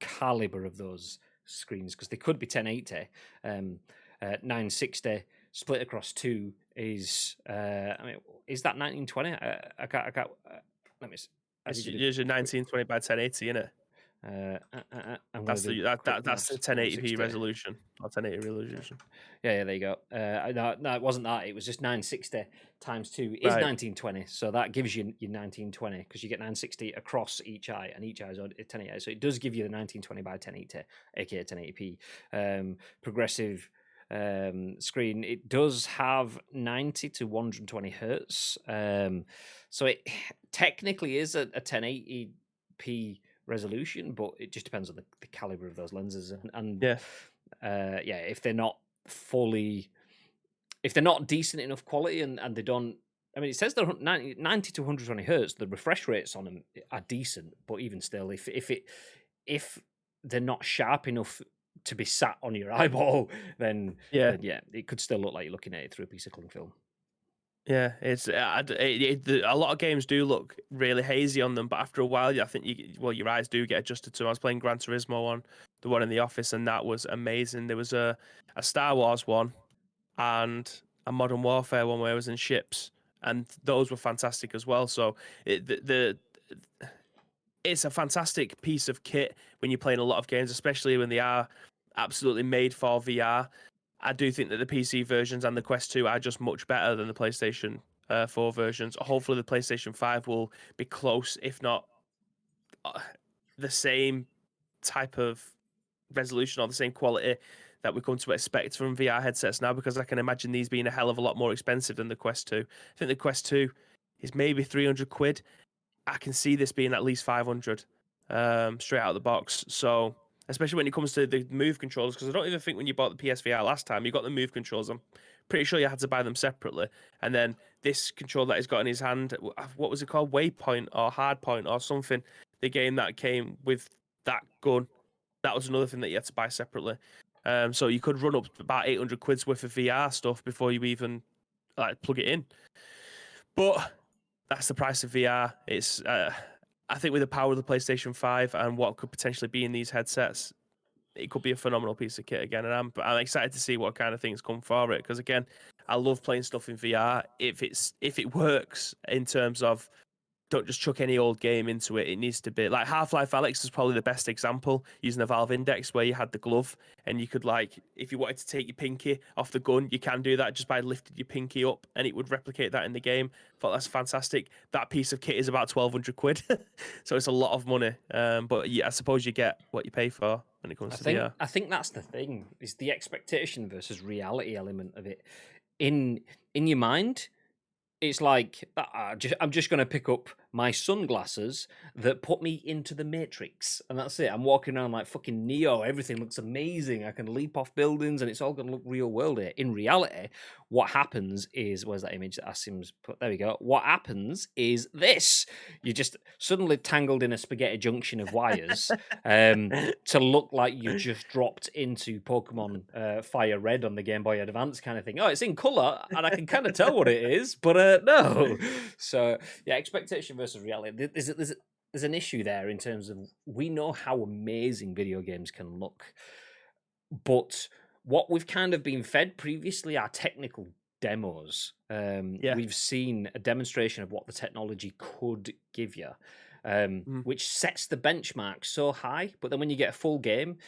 caliber of those screens because they could be 1080. 960 split across 2 is. I mean, is that 1920? I can't. Let me. It's usually 1920 by 1080, isn't it? That's the 1080p resolution or 1080 resolution. Yeah, there you go. No, it wasn't that. It was just 960 times 2 is Right. 1920. So that gives you your 1920 because you get 960 across each eye, and each eye is 1080. So it does give you the 1920 by 1080, aka 1080p. Progressive screen. It does have 90 to 120 hertz. So it technically is a 1080p resolution, but it just depends on the caliber of those lenses and if they're not decent enough quality and they don't. I mean, it says they're 90 to 120 hertz. The refresh rates on them are decent, but even still, if they're not sharp enough to be sat on your eyeball, then it could still look like you're looking at it through a piece of cling film. Yeah, it's a lot of games do look really hazy on them, but after a while, I think your eyes do get adjusted to. I was playing Gran Turismo on the one in the office, and that was amazing. There was a Star Wars one and a Modern Warfare one where I was in ships, and those were fantastic as well. So it's a fantastic piece of kit when you're playing a lot of games, especially when they are absolutely made for VR. I do think that the PC versions and the Quest 2 are just much better than the PlayStation 4 versions. Hopefully, the PlayStation 5 will be close, if not the same type of resolution or the same quality that we come to expect from VR headsets now, because I can imagine these being a hell of a lot more expensive than the Quest 2. I think the Quest 2 is maybe 300 quid. I can see this being at least 500 straight out of the box. So, especially when it comes to the Move controllers, because I don't even think when you bought the PSVR last time, you got the Move controllers. I'm pretty sure you had to buy them separately. And then this controller that he's got in his hand, what was it called? Waypoint or Hardpoint or something. The game that came with that gun, that was another thing that you had to buy separately. So you could run up about 800 quid's worth of VR stuff before you even like plug it in. But that's the price of VR. It's I think with the power of the PlayStation 5 and what could potentially be in these headsets, it could be a phenomenal piece of kit again. And I'm excited to see what kind of things come for it, because again, I love playing stuff in VR if it works in terms of don't just chuck any old game into it. It needs to be like Half-Life Alyx is probably the best example, using the Valve Index, where you had the glove and you could, like, if you wanted to take your pinky off the gun, you can do that just by lifting your pinky up and it would replicate that in the game. Thought that's fantastic. That piece of kit is about 1,200 quid. So it's a lot of money. But yeah, I suppose you get what you pay for when it comes to VR. I think that's the thing, is the expectation versus reality element of it. In your mind, it's like I'm just going to pick up my sunglasses that put me into the Matrix, and that's it. I'm walking around like fucking Neo. Everything looks amazing. I can leap off buildings, and it's all going to look real world here. In reality, what happens is, where's that image that Asim's put? There we go. What happens is this: you're just suddenly tangled in a spaghetti junction of wires to look like you just dropped into Pokemon Fire Red on the Game Boy Advance kind of thing. Oh, it's in color, and I can kind of tell what it is, but no. So yeah, expectation versus reality. There's an issue there in terms of, we know how amazing video games can look, but what we've kind of been fed previously are technical demos. Yeah. We've seen a demonstration of what the technology could give you, which sets the benchmark so high. But then when you get a full game,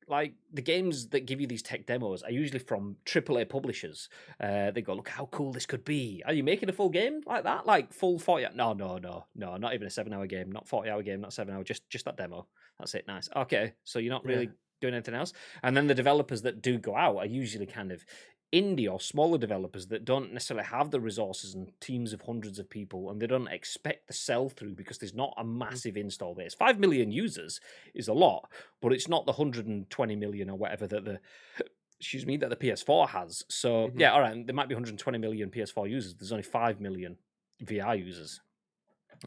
like the games that give you these tech demos are usually from AAA publishers. They go, look how cool this could be. Are you making a full game like that? Like full 40? No, not even a 7-hour game, not 40-hour game, not 7 hour, just that demo. That's it. Nice. Okay, so you're not really doing anything else. And then the developers that do go out are usually kind of indie or smaller developers that don't necessarily have the resources and teams of hundreds of people, and they don't expect the sell through because there's not a massive install base. 5 million users is a lot, but it's not the 120 million or whatever that the PS4 has. So yeah, all right, there might be 120 million PS4 users. There's only 5 million VR users.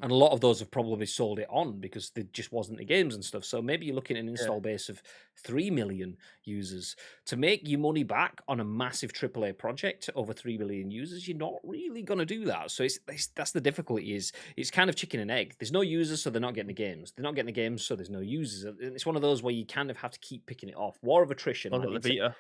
And a lot of those have probably sold it on because there just wasn't the games and stuff. So maybe you're looking at an install base of 3 million users. To make your money back on a massive AAA project over 3 million users, you're not really going to do that. So that's the difficulty, is it's kind of chicken and egg. There's no users, so they're not getting the games. They're not getting the games, so there's no users. And it's one of those where you kind of have to keep picking it off. War of attrition. Well, got the Vita.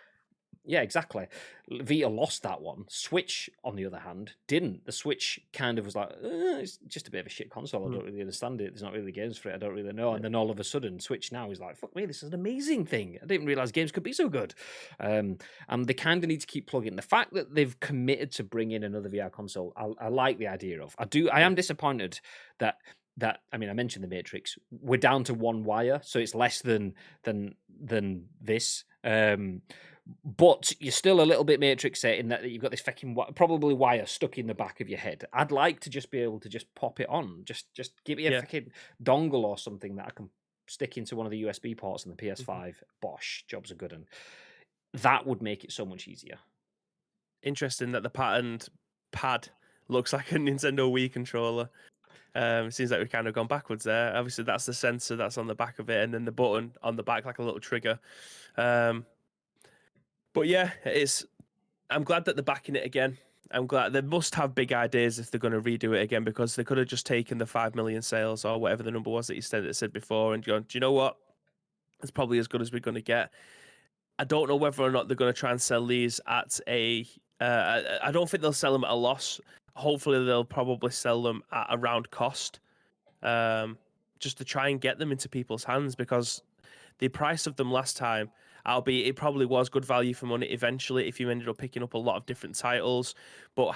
Yeah, exactly. Vita lost that one. Switch, on the other hand, didn't. The Switch kind of was like, it's just a bit of a shit console. I don't really understand it. There's not really games for it. I don't really know. And then all of a sudden, Switch now is like, fuck me, this is an amazing thing. I didn't realize games could be so good. And they kind of need to keep plugging. The fact that they've committed to bring in another VR console, I like the idea of. I am disappointed that I mean, I mentioned the Matrix. We're down to one wire, so it's less than this. But you're still a little bit Matrix in that you've got this fucking probably wire stuck in the back of your head. I'd like to just be able to just pop it on. Just give me a fucking dongle or something that I can stick into one of the USB ports on the PS5. Bosh, jobs are good, and that would make it so much easier. Interesting that the patterned pad looks like a Nintendo Wii controller. Seems like we've kind of gone backwards there. Obviously, that's the sensor that's on the back of it, and then the button on the back, like a little trigger. But yeah, I'm glad that they're backing it again. I'm glad they must have big ideas if they're going to redo it again, because they could have just taken the 5 million sales or whatever the number was that you said before and gone, do you know what? It's probably as good as we're going to get. I don't know whether or not they're going to try and sell these at a. I don't think they'll sell them at a loss. hopefully they'll probably sell them at around cost, just to try and get them into people's hands, because the price of them last time, albeit it probably was good value for money eventually if you ended up picking up a lot of different titles, but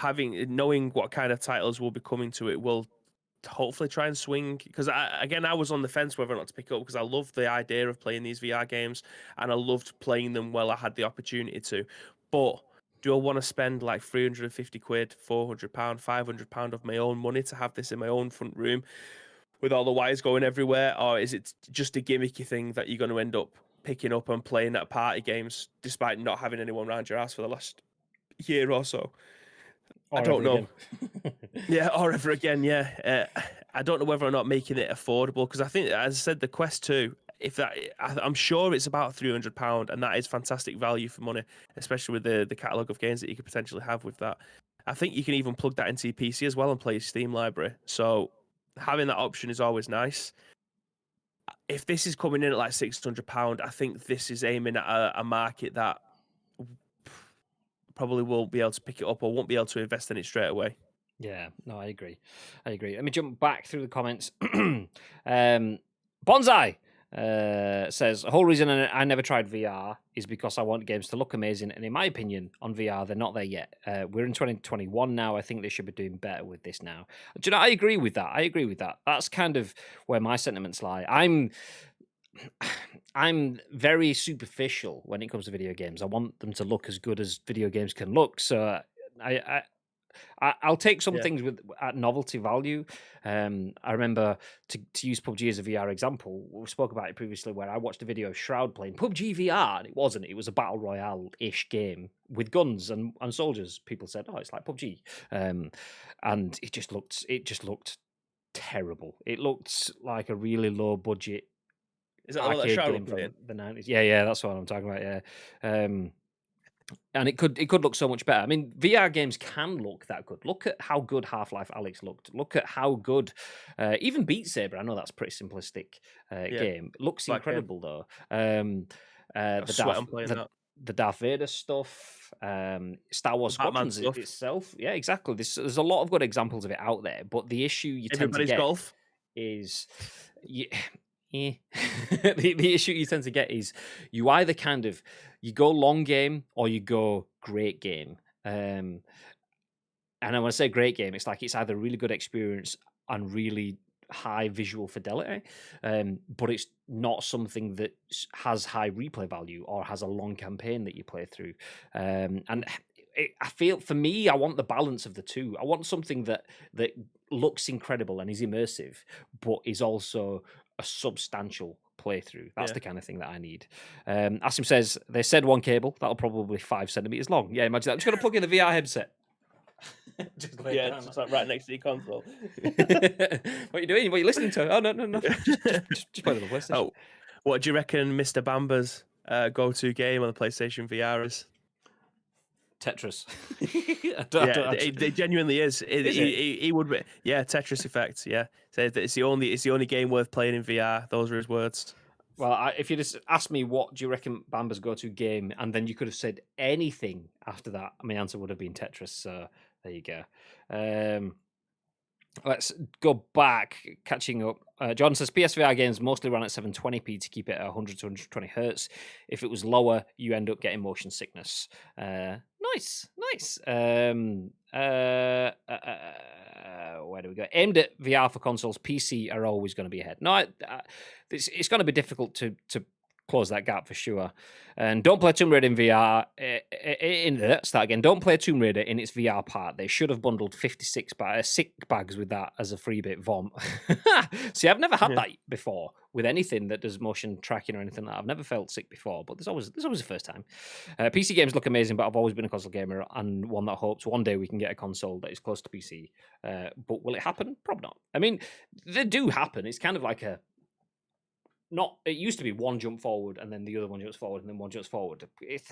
knowing what kind of titles will be coming to it will hopefully try and swing, because I was on the fence whether or not to pick up, because I love the idea of playing these VR games and I loved playing them while I had the opportunity to. But do I want to spend like 350 quid, 400 pound, 500 pound of my own money to have this in my own front room with all the wires going everywhere, or is it just a gimmicky thing that you're going to end up picking up and playing at party games despite not having anyone around your house for the last year or so? I Or don't ever know. again. Yeah, or ever again. Yeah, I don't know whether or not making it affordable, because I think, as I said, the Quest 2, if that, I'm sure it's about £300, and that is fantastic value for money, especially with the catalogue of games that you could potentially have with that. I think you can even plug that into your PC as well and play your Steam library. So having that option is always nice. If this is coming in at like £600, I think this is aiming at a market that probably won't be able to pick it up or won't be able to invest in it straight away. Yeah, no, I agree. Let me jump back through the comments. Bonsai says, the whole reason I never tried VR is because I want games to look amazing. And in my opinion, on VR, they're not there yet. We're in 2021 now. I think they should be doing better with this now. Do you know, I agree with that. That's kind of where my sentiments lie. I'm very superficial when it comes to video games. I want them to look as good as video games can look. So I'll take some Yeah. things at novelty value. I remember, to use PUBG as a VR example, we spoke about it previously, where I watched a video of Shroud playing PUBG VR, and it wasn't. It was a battle royale-ish game with guns and soldiers. People said, "Oh, it's like PUBG," and it just looked terrible. It looked like a really low budget Is that the one that arcade Shroud game were playing? from the 90s. Yeah, that's what I'm talking about. Yeah. And it could look so much better. I mean, VR games can look that good. Look at how good Half-Life Alyx looked. Look at how good even Beat Saber. I know that's a pretty simplistic Yeah, game. It looks that game. incredible though. I sweat on playing that. The Darth Vader stuff, Star Wars The Batman Squadrons stuff. itself. Yeah, exactly. There's a lot of good examples of it out there. But the issue you tend to Everybody's get golf. is the issue you tend to get is you either you go long game or you go great game. And I want to say great game, it's like it's either a really good experience and really high visual fidelity, but it's not something that has high replay value or has a long campaign that you play through. And I feel, for me, I want the balance of the two. I want something that looks incredible and is immersive, but is also a substantial playthrough. That's the kind of thing that I need. Asim says, they said one cable, that'll probably be 5 centimeters long. Yeah, imagine that. I'm just going to plug in the VR headset. Just like right next to your console. What are you doing? What are you listening to? Oh, no. Just play with the PlayStation. Oh, what do you reckon Mr. Bamba's go-to game on the PlayStation VR is? Tetris. It genuinely is. He would be. Yeah, Tetris Effect. Yeah, says that it's the only game worth playing in VR. Those are his words. Well, if you just asked me what do you reckon Bamba's go-to game, and then you could have said anything after that, my answer would have been Tetris. So there you go. Let's go back, catching up. John says PSVR games mostly run at 720p to keep it at 100 to 120 hertz. If it was lower, you end up getting motion sickness. Nice. Where do we go? Aimed at VR for consoles, PC are always going to be ahead. No, it's going to be difficult to close that gap for sure. And don't play Tomb Raider in VR. Don't play Tomb Raider in its VR part. They should have bundled 56 sick bags with that as a free bit. Vom. See, I've never had that before with anything that does motion tracking or anything like that. I've never felt sick before, but there's always a first time. PC games look amazing, but I've always been a console gamer and one that hopes one day we can get a console that is close to PC. But will it happen? Probably not. I mean, they do happen. It's kind of like it used to be one jump forward and then the other one jumps forward and then one jumps forward.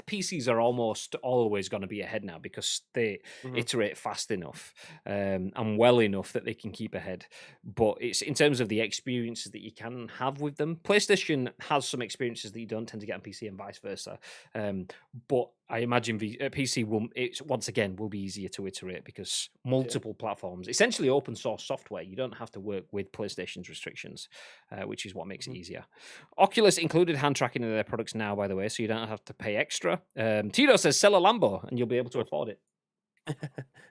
PCs are almost always going to be ahead now because they iterate fast enough and well enough that they can keep ahead. But it's in terms of the experiences that you can have with them. PlayStation has some experiences that you don't tend to get on PC and vice versa. But I imagine PC will once again will be easier to iterate because Yeah. multiple platforms, essentially open source software. You don't have to work with PlayStation's restrictions, which is what makes it easier. Oculus included hand tracking in their products now, by the way, so you don't have to pay extra. Tito says sell a Lambo and you'll be able to afford it.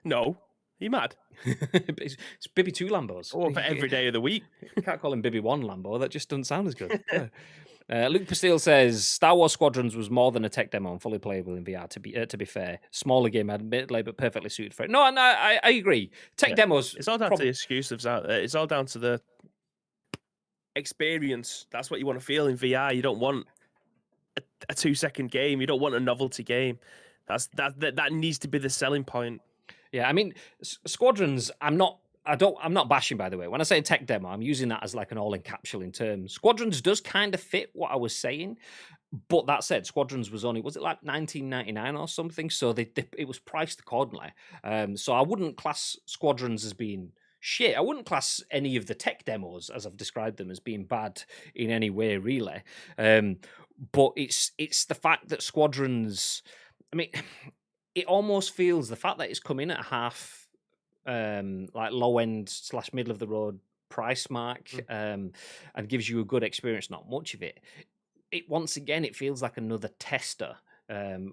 No, are you mad? It's Bibby 2 Lambos. Oh, for every day of the week. Can't call him Bibby 1 Lambo. That just doesn't sound as good. Luke Pastille says Star Wars Squadrons was more than a tech demo and fully playable in VR. To be fair, smaller game, admittedly, but perfectly suited for it. No, I agree. Tech demos. It's all down to the exclusives out there. It's all down to the experience. That's what you want to feel in VR. You don't want a 2-second game. You don't want a novelty game. That needs to be the selling point. Yeah, I mean, Squadrons. I'm not bashing, by the way. When I say tech demo, I'm using that as like an all-encapsulating term. Squadrons does kind of fit what I was saying, but that said, Squadrons was it like $19.99 or something? So it was priced accordingly. So I wouldn't class Squadrons as being shit. I wouldn't class any of the tech demos as I've described them as being bad in any way, really. But it's the fact that Squadrons. I mean, it almost feels the fact that it's come in at half. Like low end / middle of the road price mark, and gives you a good experience. Not much of it. It once again, it feels like another tester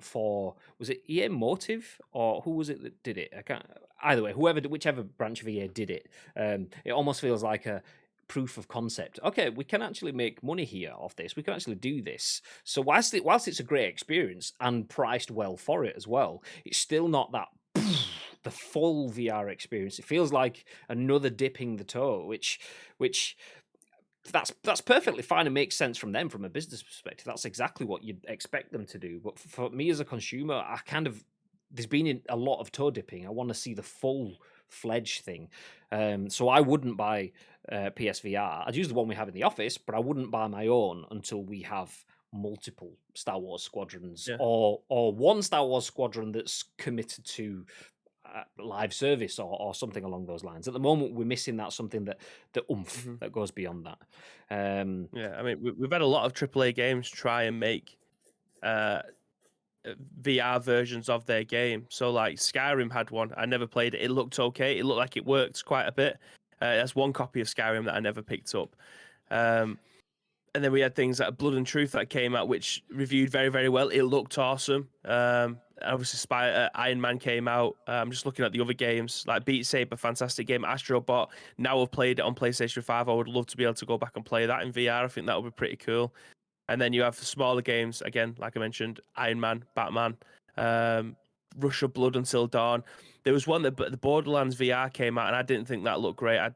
for was it EA Motive or who was it that did it? I can't. Either way, whichever branch of EA did it, it almost feels like a proof of concept. Okay, we can actually make money here off this. We can actually do this. So whilst it's a great experience and priced well for it as well, it's still not that the full VR experience. It feels like another dipping the toe, which that's perfectly fine and makes sense from them from a business perspective. That's exactly what you'd expect them to do. But for me as a consumer, there's been a lot of toe dipping. I want to see the full fledged thing. So I wouldn't buy PSVR. I'd use the one we have in the office, but I wouldn't buy my own until we have multiple Star Wars Squadrons or one Star Wars Squadron that's committed to live service or something along those lines. At the moment, we're missing that something that that goes beyond that. Yeah, I mean, we've had a lot of AAA games try and make VR versions of their game. So, like Skyrim had one. I never played it. It looked okay. It looked like it worked quite a bit. That's one copy of Skyrim that I never picked up. And then we had things like Blood and Truth that came out, which reviewed very, very well. It looked awesome. Obviously, Iron Man came out. I'm just looking at the other games, like Beat Saber, fantastic game. Astro Bot, now I've played it on PlayStation 5. I would love to be able to go back and play that in VR. I think that would be pretty cool. And then you have smaller games, again, like I mentioned, Iron Man, Batman, Russia Blood Until Dawn. There was one that the Borderlands VR came out, and I didn't think that looked great. I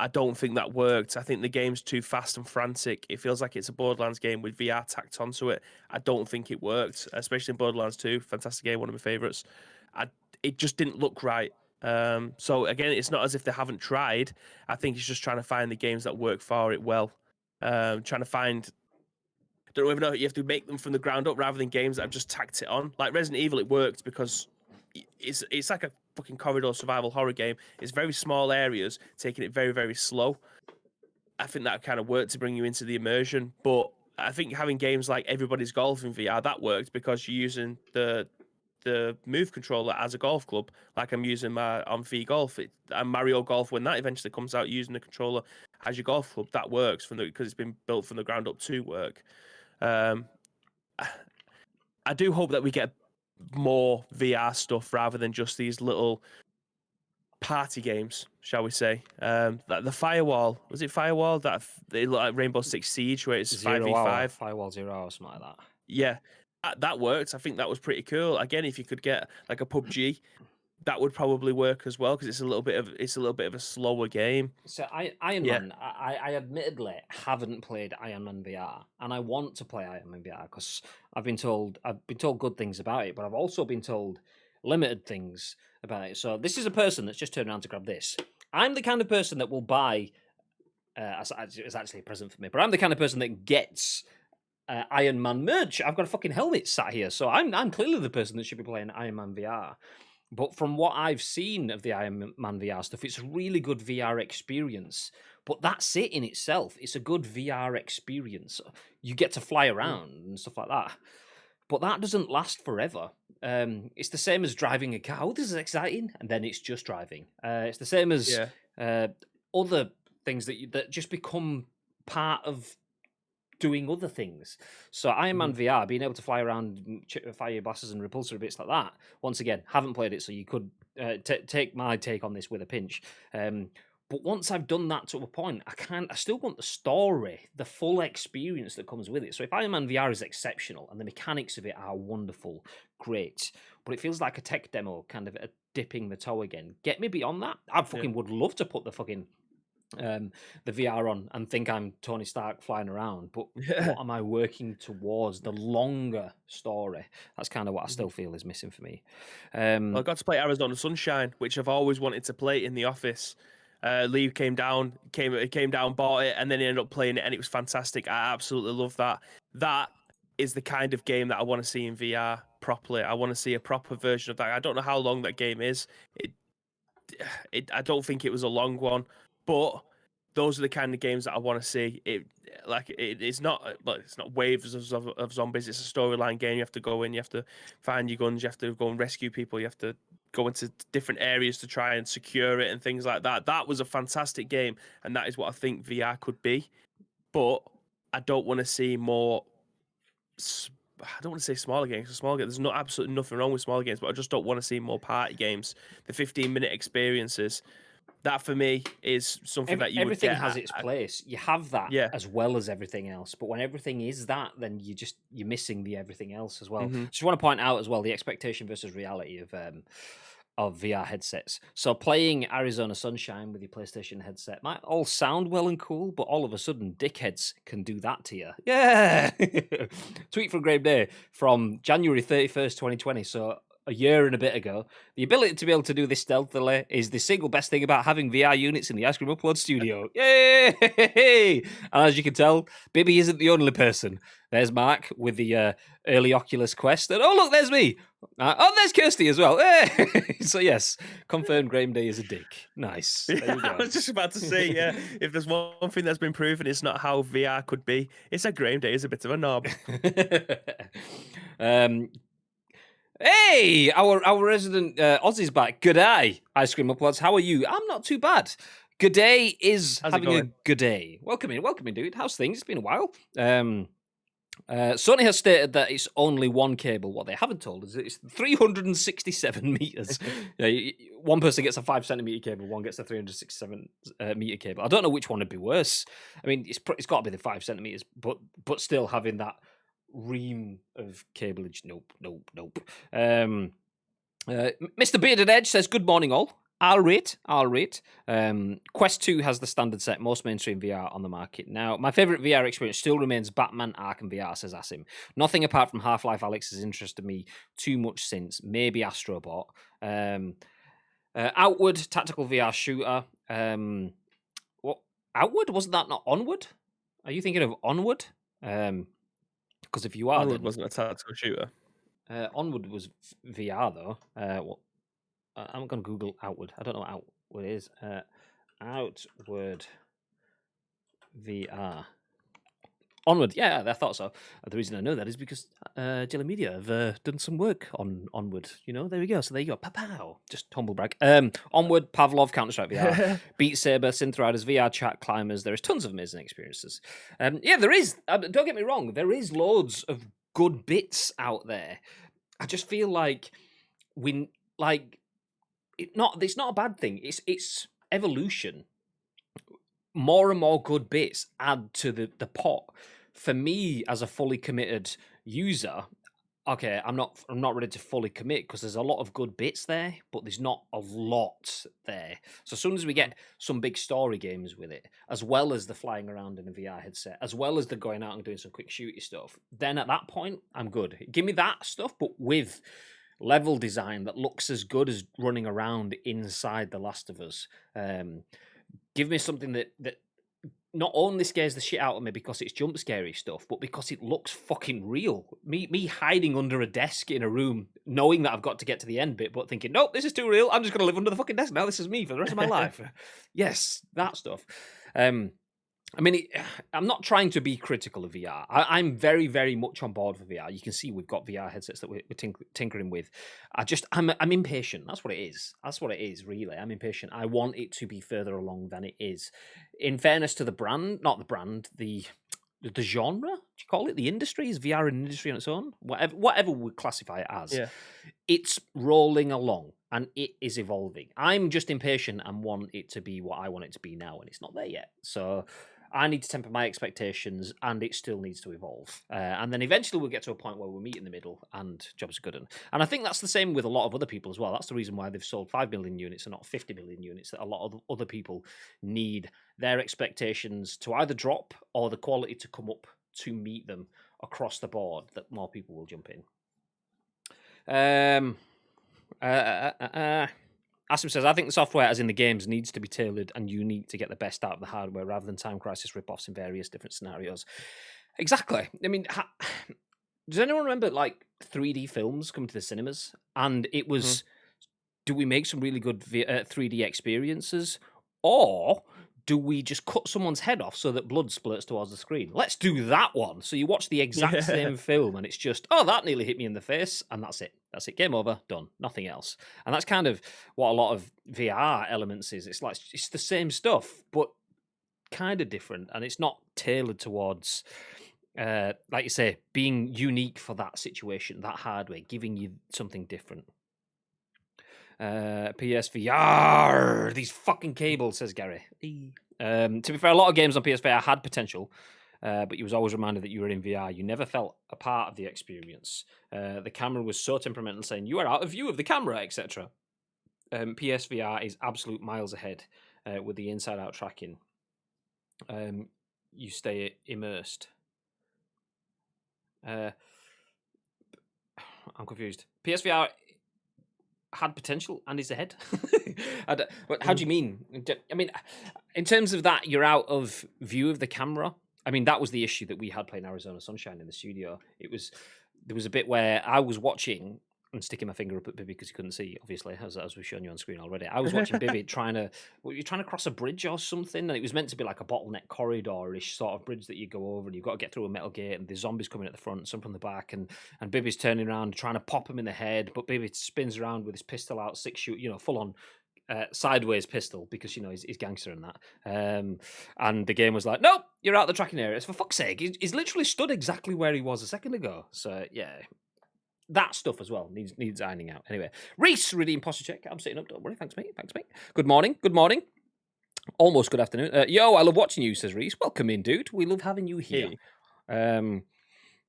don't think that worked. I think the game's too fast and frantic. It feels like it's a Borderlands game with VR tacked onto it. I don't think it worked, especially in Borderlands 2. Fantastic game, one of my favorites. It just didn't look right. So again, it's not as if they haven't tried. I think it's just trying to find the games that work for it well. Trying to find. I don't even know. You have to make them from the ground up rather than games that have just tacked it on. Like Resident Evil, it worked because it's like a fucking corridor survival horror game. It's very small areas, taking it very, very slow. I think that kind of worked to bring you into the immersion. But I think having games like Everybody's Golf in VR, that worked because you're using the Move controller as a golf club, like I'm using my on Fee Golf. And Mario Golf, when that eventually comes out, using the controller as your golf club, that works because it's been built from the ground up to work. I do hope that we get more VR stuff rather than just these little party games, shall we say? Like the Firewall, was it Firewall? That they look like Rainbow Six Siege, where it's 5v5. Firewall 0 hour, something like that. Yeah, that worked. I think that was pretty cool. Again, if you could get like a PUBG, that would probably work as well because it's a little bit of a slower game. So Iron Man, I admittedly haven't played Iron Man VR, and I want to play Iron Man VR because I've been told good things about it, but I've also been told limited things about it. So this is a person that's just turned around to grab this. I'm the kind of person that will buy. It's actually a present for me, but I'm the kind of person that gets Iron Man merch. I've got a fucking helmet sat here, so I'm clearly the person that should be playing Iron Man VR. But from what I've seen of the Iron Man VR stuff, it's a really good VR experience. But that's it in itself. It's a good VR experience. You get to fly around and stuff like that. but that doesn't last forever. It's the same as driving a car. Oh, this is exciting, and then it's just driving. It's the same as other things that just become part of doing other things. So Iron Man VR, being able to fly around, fire your blasters and repulsor bits like that. Once again, haven't played it, so you could take my take on this with a pinch. But once I've done that to a point, I still want the story, the full experience that comes with it. So if Iron Man VR is exceptional and the mechanics of it are wonderful, great, but it feels like a tech demo, kind of dipping the toe again. Get me beyond that. I fucking would love to put the fucking the VR on and think I'm Tony Stark flying around, but what am I working towards? The longer story. That's kind of what I still feel is missing for me. Well, I got to play Arizona Sunshine, which I've always wanted to play in the office. Lee came down, bought it, and then he ended up playing it, and it was fantastic. I absolutely love that. That is the kind of game that I want to see in VR properly. I want to see a proper version of that. I don't know how long that game is. I don't think it was a long one, but those are the kind of games that I want to see. It's not waves of zombies. It's a storyline game. You have to go in. You have to find your guns. You have to go and rescue people. You have to go into different areas to try and secure it and things like that. That was a fantastic game, and that is what I think VR could be. But I don't want to see more. I don't want to say smaller games. There's absolutely nothing wrong with smaller games, but I just don't want to see more party games. The 15-minute experiences. That for me is something that you would get. Everything has its place. You have that as well as everything else. But when everything is that, then you're missing the everything else as well. Just want to point out as well the expectation versus reality of VR headsets. So playing Arizona Sunshine with your PlayStation headset might all sound well and cool, but all of a sudden dickheads can do that to you. Yeah. Tweet from Grave Day from January 31st, 2020. So a year and a bit ago. The ability to be able to do this stealthily is the single best thing about having VR units in the Ice Cream Upload studio. Yay! And as you can tell, Bibby isn't the only person. There's Mark with the early Oculus Quest. And oh, look, there's me. Oh, there's Kirsty as well. Hey! So yes, confirmed Graham Day is a dick. Nice. There you go. I was just about to say, if there's one thing that's been proven, it's not how VR could be. It's that Graham Day is a bit of a knob. Hey, our resident Aussie's back. Good day, Ice Cream Uploads. How are you? I'm not too bad. Good day is having a good day. Welcome in, dude. How's things? It's been a while. Sony has stated that it's only one cable. What they haven't told us is it's 367 meters. One person gets a 5 centimeter cable, one gets a 367 meter cable. I don't know which one would be worse. I mean, it's got to be the 5 centimeters, but still having that ream of cableage. Nope. Mr. Bearded Edge says, good morning all. I'll rate. Quest 2 has the standard set, most mainstream VR on the market. Now, my favourite VR experience still remains Batman Arkham VR, says Asim. Nothing apart from Half-Life Alyx has interested me too much since. Maybe Astrobot. Outward, tactical VR shooter. What? Outward? Wasn't that not Onward? Are you thinking of Onward? Because if you are, Onward wasn't a tactical shooter. Onward was VR though. I'm going to Google Outward. I don't know what Outward is. Outward VR. Onward, yeah, I thought so. The reason I know that is because Jelly Media have done some work on Onward. There we go. So there you go. Pow. Just humble brag. Onward, Pavlov, Counter-Strike VR, Beat Saber, Synth Riders, VR Chat, Climbers. There is tons of amazing experiences. There is. Don't get me wrong. There is loads of good bits out there. I just feel like it's not a bad thing. It's evolution. More and more good bits add to the pot. For me, as a fully committed user, okay, I'm not ready to fully commit because there's a lot of good bits there, but there's not a lot there. So as soon as we get some big story games with it, as well as the flying around in a VR headset, as well as the going out and doing some quick shooty stuff, then at that point, I'm good. Give me that stuff, but with level design that looks as good as running around inside The Last of Us. Give me something that not only scares the shit out of me because it's jump scary stuff, but because it looks fucking real. Me hiding under a desk in a room, knowing that I've got to get to the end bit, but thinking, nope, this is too real. I'm just going to live under the fucking desk now. This is me for the rest of my life. Yes, that stuff. I mean, I'm not trying to be critical of VR. I'm very, very much on board for VR. You can see we've got VR headsets that we're tinkering with. I'm impatient. That's what it is. That's what it is, really. I'm impatient. I want it to be further along than it is. In fairness to the brand, not the brand, the genre, do you call it? The industry? Is VR an industry on its own? Whatever we classify it as. Yeah. It's rolling along and it is evolving. I'm just impatient and want it to be what I want it to be now, and it's not there yet. So I need to temper my expectations, and it still needs to evolve. And then eventually we'll get to a point where we'll meet in the middle, and jobs are good. And I think that's the same with a lot of other people as well. That's the reason why they've sold 5 million units and not 50 million units. That a lot of other people need their expectations to either drop or the quality to come up to meet them across the board, that more people will jump in. Asim says, I think the software, as in the games, needs to be tailored and unique to get the best out of the hardware rather than Time Crisis rip-offs in various different scenarios. Exactly. I mean, does anyone remember, like, 3D films coming to the cinemas? And it was, do we make some really good 3D experiences? Or do we just cut someone's head off so that blood splurts towards the screen? Let's do that one. So you watch the exact same film and it's just, oh, that nearly hit me in the face, and that's it. That's it. Game over. Done. Nothing else. And that's kind of what a lot of VR elements is. It's like, it's the same stuff, but kind of different. And it's not tailored towards, like you say, being unique for that situation, that hardware, giving you something different. PSVR, these fucking cables, says Gary. To be fair, a lot of games on PSVR had potential, but you was always reminded that you were in VR. You never felt a part of the experience. The camera was so temperamental, saying you are out of view of the camera, etc. PSVR is absolute miles ahead with the inside-out tracking. You stay immersed. I'm confused. PSVR had potential and is ahead. But how do you mean? I mean, in terms of that, you're out of view of the camera. I mean, that was the issue that we had playing Arizona Sunshine in the studio. There was a bit where I was watching and sticking my finger up at Bibby because he couldn't see, obviously, as we've shown you on screen already. I was watching Bibby trying to cross a bridge or something, and it was meant to be like a bottleneck corridor-ish sort of bridge that you go over, and you've got to get through a metal gate, and there's zombies coming at the front, some from the back, and Bibby's turning around trying to pop him in the head, but Bibby spins around with his pistol out, full on sideways pistol, because he's gangster and that. And the game was like, nope, you're out of the tracking area. It's for fuck's sake. He's literally stood exactly where he was a second ago. So yeah. That stuff as well needs ironing out. Anyway, Reese, really imposter check. I'm sitting up. Don't worry. Thanks, mate. Good morning. Almost good afternoon. Yo, I love watching you, says Reese. Welcome in, dude. We love having you here. Hey.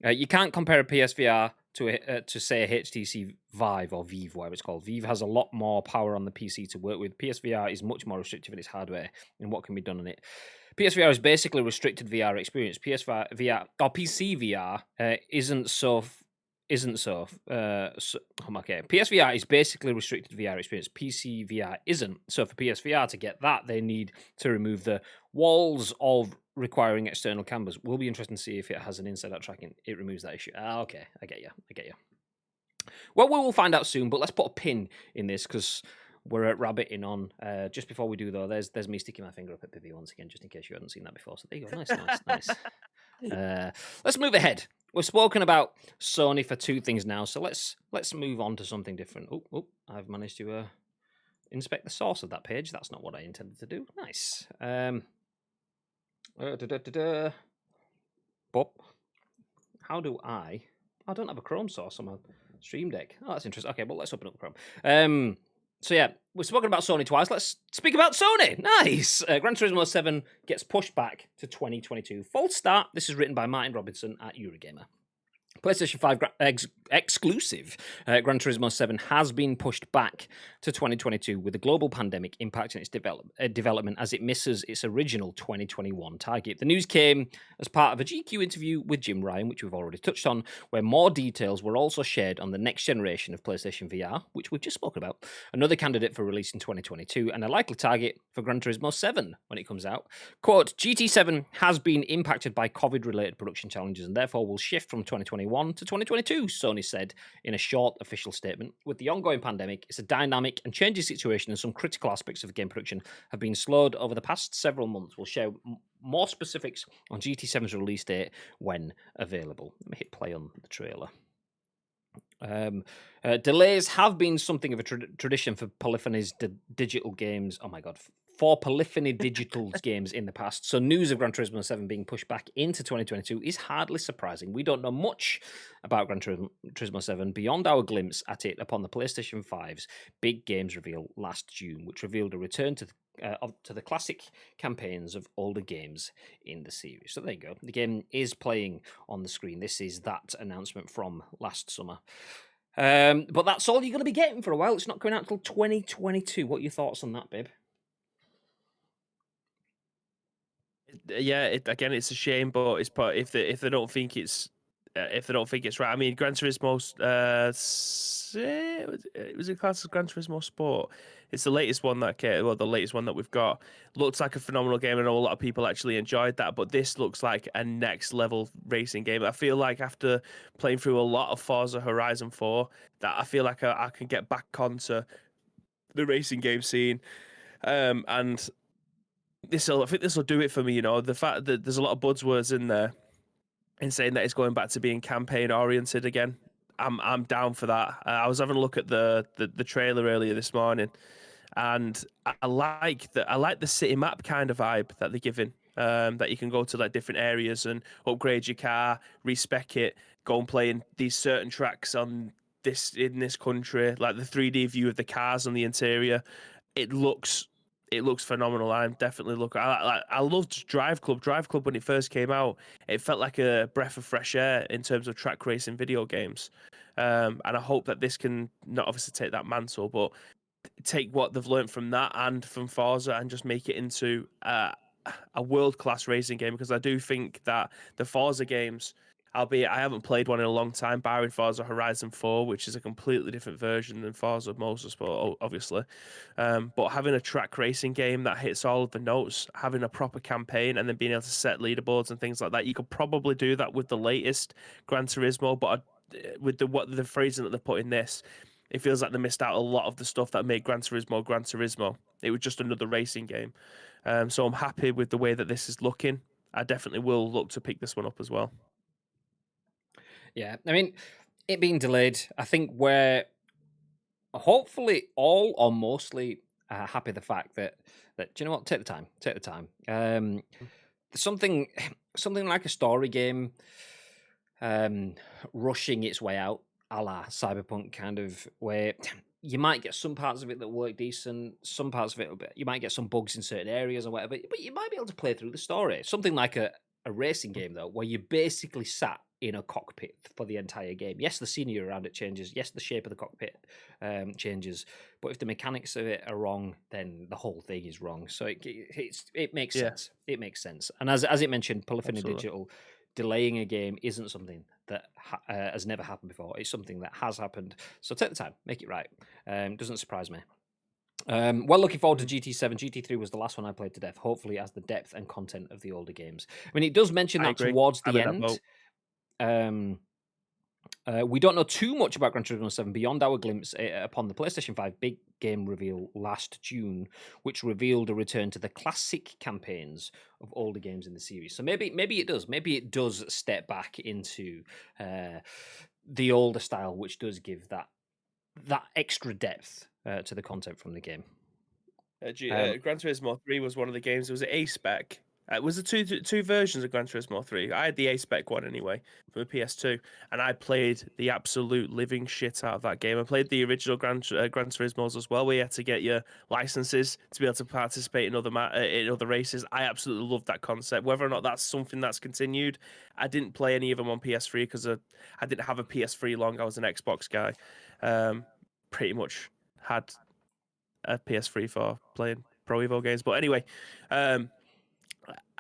You can't compare a PSVR to say a HTC Vive or Vive, whatever it's called. Vive has a lot more power on the PC to work with. PSVR is much more restrictive in its hardware and what can be done on it. PSVR is basically a restricted VR experience. PSVR or PC VR isn't so. Okay. PSVR is basically a restricted VR experience. PC VR isn't. So for PSVR to get that, they need to remove the walls of requiring external cameras. Will be interesting to see if it has an inside-out tracking. It removes that issue. Okay, I get you. Well, we will find out soon. But let's put a pin in this because we're rabbiting on. Just before we do though, there's me sticking my finger up at Pivy once again, just in case you hadn't seen that before. So there you go. Nice. Let's move ahead. We've spoken about Sony for two things now, so let's move on to something different. Oh, I've managed to inspect the source of that page. That's not what I intended to do. Nice. Bob, how do I don't have a Chrome source on my Stream Deck. Oh, that's interesting. Okay, well, let's open up Chrome. So yeah, we've spoken about Sony twice. Let's speak about Sony. Nice. Gran Turismo 7 gets pushed back to 2022. False start. This is written by Martin Robinson at Eurogamer. PlayStation 5 exclusive Gran Turismo 7 has been pushed back to 2022 with the global pandemic impacting its development as it misses its original 2021 target. The news came as part of a GQ interview with Jim Ryan, which we've already touched on, where more details were also shared on the next generation of PlayStation VR, which we've just spoken about, another candidate for release in 2022, and a likely target for Gran Turismo 7 when it comes out. Quote, GT7 has been impacted by COVID-related production challenges and therefore will shift from 2021 2021 to 2022, Sony said in a short official statement. With the ongoing pandemic, it's a dynamic and changing situation, and some critical aspects of game production have been slowed over the past several months. We'll share more specifics on GT7's release date when available. Let me hit play on the trailer. Delays have been something of a tradition for Polyphony's digital games. Oh my god, for Polyphony Digital's games in the past. So news of Gran Turismo 7 being pushed back into 2022 is hardly surprising. We don't know much about Gran Turismo 7 beyond our glimpse at it upon the PlayStation 5's big games reveal last June, which revealed a return to the classic campaigns of older games in the series. So there you go. The game is playing on the screen. This is that announcement from last summer. But that's all you're going to be getting for a while. It's not coming out until 2022. What are your thoughts on that, babe? Yeah, again, it's a shame, but it's if they don't think it's right. I mean, Gran Turismo, it was a class of Gran Turismo Sport. It's the latest one that came, well, the latest one that we've got. Looks like a phenomenal game. I know a lot of people actually enjoyed that, but this looks like a next level racing game. I feel like after playing through a lot of Forza Horizon 4, that I feel like I can get back onto the racing game scene, and I think this will do it for me. You know, the fact that there's a lot of buzzwords in there, and saying that it's going back to being campaign oriented again. I'm down for that. I was having a look at the trailer earlier this morning, and I like the city map kind of vibe that they're giving. That you can go to like different areas and upgrade your car, respec it, go and play in these certain tracks in this country, like the 3D view of the cars on the interior. It looks phenomenal. I'm definitely looking. I loved Drive Club. Drive Club when it first came out, it felt like a breath of fresh air in terms of track racing video games. And I hope that this can not obviously take that mantle, but take what they've learned from that and from Forza and just make it into a world-class racing game, because I do think that the Forza games, albeit I haven't played one in a long time, barring Forza Horizon 4, which is a completely different version than Forza Motorsport, obviously. But having a track racing game that hits all of the notes, having a proper campaign, and then being able to set leaderboards and things like that, you could probably do that with the latest Gran Turismo, but with the phrasing that they put in this, it feels like they missed out a lot of the stuff that made Gran Turismo Gran Turismo. It was just another racing game. So I'm happy with the way that this is looking. I definitely will look to pick this one up as well. Yeah, I mean, it being delayed, I think we're hopefully all or mostly happy the fact that do you know what? Take the time. Something like a story game rushing its way out, a la Cyberpunk kind of, where you might get some parts of it that work decent, some parts of it you might get some bugs in certain areas or whatever, but you might be able to play through the story. Something like a racing game, though, where you basically sat in a cockpit for the entire game. Yes, the scenery around it changes. Yes, the shape of the cockpit changes. But if the mechanics of it are wrong, then the whole thing is wrong. So it makes sense. It makes sense. And as it mentioned, Polyphony Digital delaying a game isn't something that has never happened before. It's something that has happened. So take the time, make it right. Doesn't surprise me. Well, looking forward to GT7. GT3 was the last one I played to death. Hopefully, it has the depth and content of the older games. I mean, it does mention that towards the end. We don't know too much about Gran Turismo 7 beyond our glimpse upon the PlayStation 5 big game reveal last June, which revealed a return to the classic campaigns of older games in the series. So maybe it does. Maybe it does step back into the older style, which does give that extra depth to the content from the game. Gran Turismo 3 was one of the games. It was an A-spec. It was the two versions of Gran Turismo 3. I had the A-spec one anyway for the PS2, and I played the absolute living shit out of that game. I played the original Gran Turismos as well, where you had to get your licenses to be able to participate in other races. I absolutely loved that concept. Whether or not that's something that's continued, I didn't play any of them on PS3 because I didn't have a PS3 long. I was an Xbox guy. Pretty much had a PS3 for playing Pro Evo games. But anyway,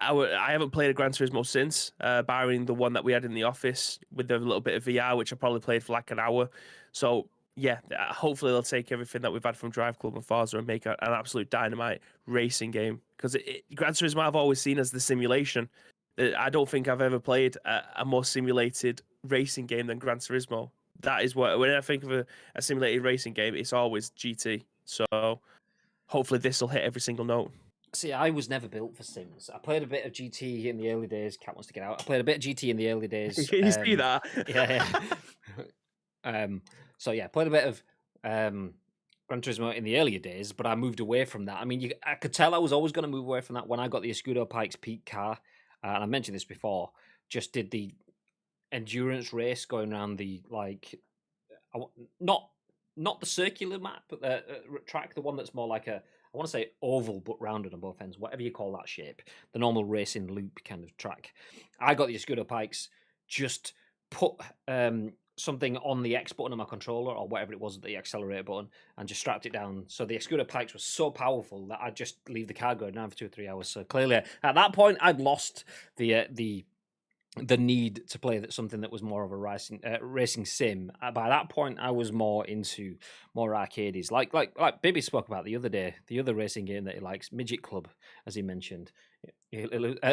I haven't played a Gran Turismo since, barring the one that we had in the office with a little bit of VR, which I probably played for like an hour. So yeah, hopefully they'll take everything that we've had from Drive Club and Forza and make an absolute dynamite racing game. Because Gran Turismo I've always seen as the simulation. I don't think I've ever played a more simulated racing game than Gran Turismo. That is what, when I think of a simulated racing game, it's always GT. So hopefully this will hit every single note. See, I was never built for Sims. I played a bit of GT in the early days. Cat wants to get out. I played a bit of GT in the early days. Can you see that? Yeah. So yeah, played a bit of Gran Turismo in the earlier days, but I moved away from that. I mean, I could tell I was always going to move away from that when I got the Escudo Pikes Peak car, and I mentioned this before. Just did the endurance race going around the not the circular map, but the track, the one that's more like I want to say oval but rounded on both ends, whatever you call that shape, the normal racing loop kind of track. I got the Escudo Pikes, just put something on the X button on my controller or whatever it was, the accelerator button, and just strapped it down. So the Escudo Pikes were so powerful that I'd just leave the car going down for 2 or 3 hours. So clearly at that point I'd lost the need to play something that was more of a racing sim. By that point, I was more into more arcades, like Bibby spoke about the other day. The other racing game that he likes, Midget Club, as he mentioned.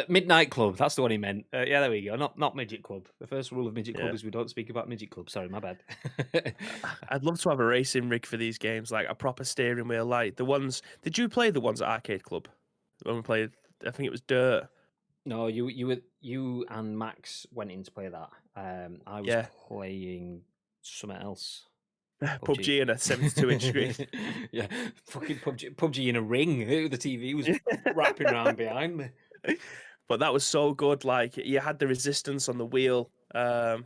Midnight Club, that's the one he meant. Yeah, there we go. Not Midget Club. The first rule of Midget Club is we don't speak about Midget Club. Sorry, my bad. I'd love to have a racing rig for these games, like a proper steering wheel, like the ones. Did you play the ones at Arcade Club when we played? I think it was Dirt. No, you and Max went in to play that. I was playing something else. PUBG and a 72-inch screen. Yeah, fucking PUBG in a ring. The TV was wrapping around behind me. But that was so good. Like you had the resistance on the wheel, and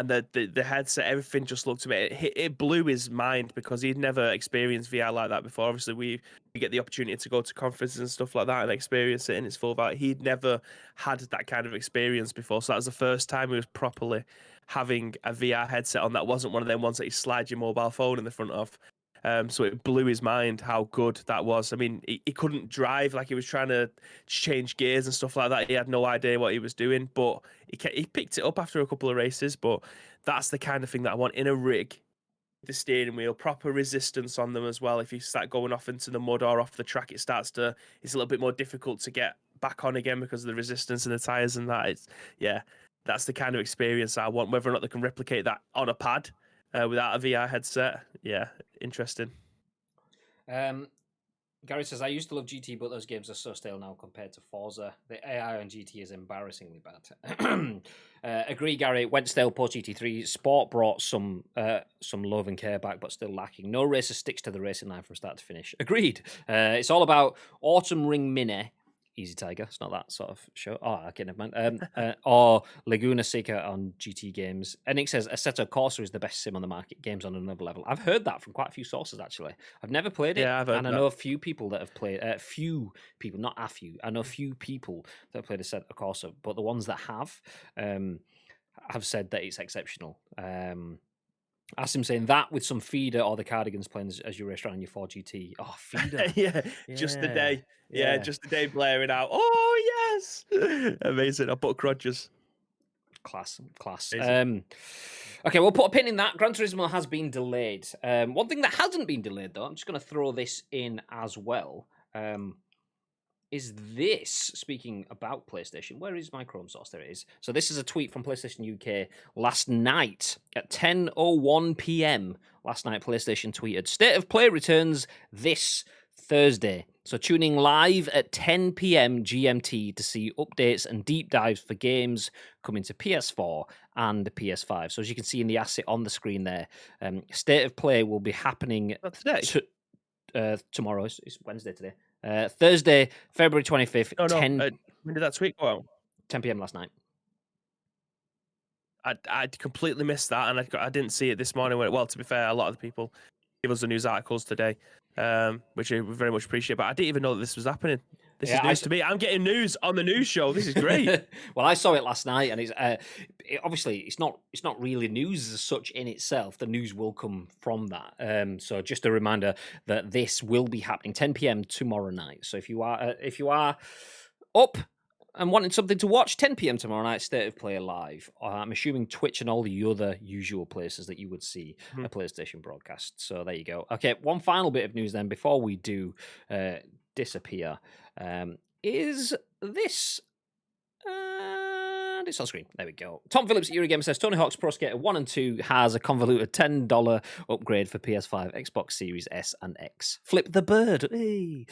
the headset, everything just looked to me. It blew his mind because he'd never experienced VR like that before. Obviously, we get the opportunity to go to conferences and stuff like that and experience it in its full value. He'd never had that kind of experience before, so that was the first time he was properly having a VR headset on. That wasn't one of them ones that you slide your mobile phone in the front of. So it blew his mind how good that was. I mean, he couldn't drive, like he was trying to change gears and stuff like that. He had no idea what he was doing, but he picked it up after a couple of races. But that's the kind of thing that I want in a rig. The steering wheel, proper resistance on them as well. If you start going off into the mud or off the track, it's a little bit more difficult to get back on again because of the resistance in the tires and that. That's the kind of experience I want. Whether or not they can replicate that on a pad without a VR headset, interesting. Gary says, I used to love GT, but those games are so stale now compared to Forza. The AI on GT is embarrassingly bad. Agree, Gary. Went stale post GT3. Sport brought some love and care back, but still lacking. No racer sticks to the racing line from start to finish. Agreed. It's all about Autumn Ring Mini. Easy Tiger. It's not that sort of show. Oh, okay, never mind. Or Laguna Seca on GT games. And Nick says Assetto Corsa is the best sim on the market. Games on another level. I've heard that from quite a few sources actually. I've never played it, I've heard and that. I know a few people that have played. Few people, not a few. I know a few people that have played Assetto Corsa, but the ones that have said that it's exceptional. Asim saying that with some feeder or the cardigans playing as you race around your 4GT. Oh, feeder. Just the day. Yeah, just the day blaring out. Oh, yes. Amazing. I put Crudges. Class. Okay, we'll put a pin in that. Gran Turismo has been delayed. One thing that hasn't been delayed, though, I'm just going to throw this in as well, is this, speaking about PlayStation, where is my Chrome source? There it is. So this is a tweet from PlayStation UK last night at 10:01 p.m. Last night, PlayStation tweeted, State of Play returns this Thursday. So tuning live at 10 p.m. GMT to see updates and deep dives for games coming to PS4 and PS5. So as you can see in the asset on the screen there, State of Play will be happening today. Tomorrow. It's Wednesday today. Thursday, February 25th, 10... when did that tweet go out? 10 p.m. last night. I completely missed that, and I didn't see it this morning. Well, to be fair, a lot of the people give us the news articles today, which I very much appreciate, but I didn't even know that this was happening. This is news to me. I'm getting news on the news show. This is great. Well, I saw it last night, and it's obviously it's not really news as such in itself. The news will come from that. So just a reminder that this will be happening 10 p.m. tomorrow night. So if you are up and wanting something to watch, 10 p.m. tomorrow night, State of Play live. I'm assuming Twitch and all the other usual places that you would see a PlayStation broadcast. So there you go. Okay, one final bit of news then before we do disappear. Is this And it's on screen. There we go. Tom Phillips at Eurogamer says Tony Hawk's Pro Skater 1 and 2 has a convoluted $10 upgrade for PS5, Xbox Series S and X. Flip the bird. Hey.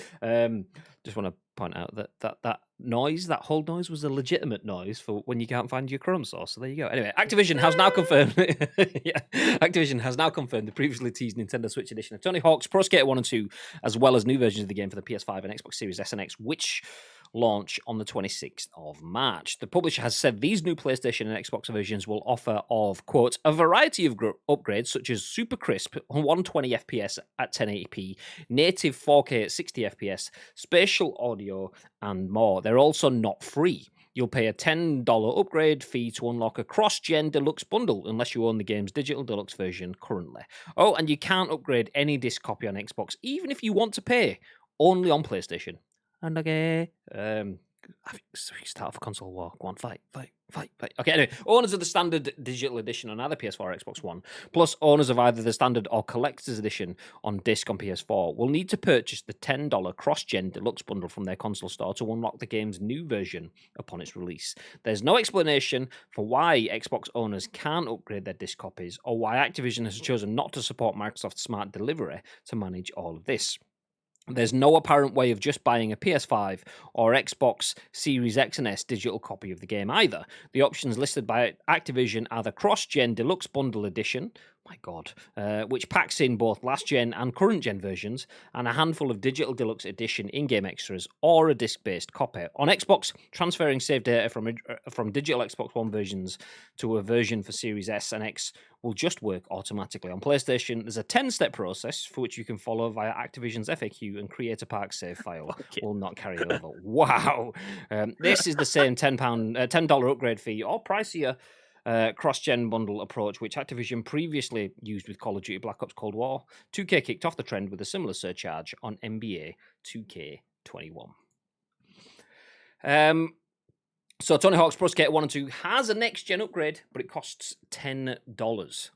Just want to point out that noise, that hold noise, was a legitimate noise for when you can't find your Chrome source. So there you go. Anyway, Activision has now confirmed. Activision has now confirmed the previously teased Nintendo Switch edition of Tony Hawk's Pro Skater 1 and 2, as well as new versions of the game for the PS5 and Xbox Series S and X, which launch on the 26th of March. The publisher has said these new PlayStation and Xbox versions will offer of, quote, a variety of upgrades such as super crisp 120 FPS at 1080p, native 4K at 60 FPS, spatial audio, and more. They're also not free. You'll pay a $10 upgrade fee to unlock a cross-gen deluxe bundle unless you own the game's digital deluxe version currently. Oh, and you can't upgrade any disc copy on Xbox, even if you want to pay, only on PlayStation. And okay, start off a console war. Go on, fight. Okay, anyway, owners of the standard digital edition on either PS4 or Xbox One, plus owners of either the standard or collector's edition on disc on PS4, will need to purchase the $10 cross-gen deluxe bundle from their console store to unlock the game's new version upon its release. There's no explanation for why Xbox owners can't upgrade their disc copies, or why Activision has chosen not to support Microsoft's smart delivery to manage all of this. There's no apparent way of just buying a PS5 or Xbox Series X and S digital copy of the game either. The options listed by Activision are the cross-gen deluxe bundle edition, my God, which packs in both last-gen and current-gen versions, and a handful of digital deluxe edition in-game extras, or a disc-based copy. On Xbox, transferring save data from digital Xbox One versions to a version for Series S and X will just work automatically. On PlayStation, there's a 10-step process for which you can follow via Activision's FAQ and Creator Park save file. Will not carry over. Wow. This is the same $10 upgrade fee or pricier cross-gen bundle approach, which Activision previously used with Call of Duty Black Ops Cold War. 2K kicked off the trend with a similar surcharge on NBA 2K21. So Tony Hawk's Pro Skater 1 and 2 has a next-gen upgrade, but it costs $10.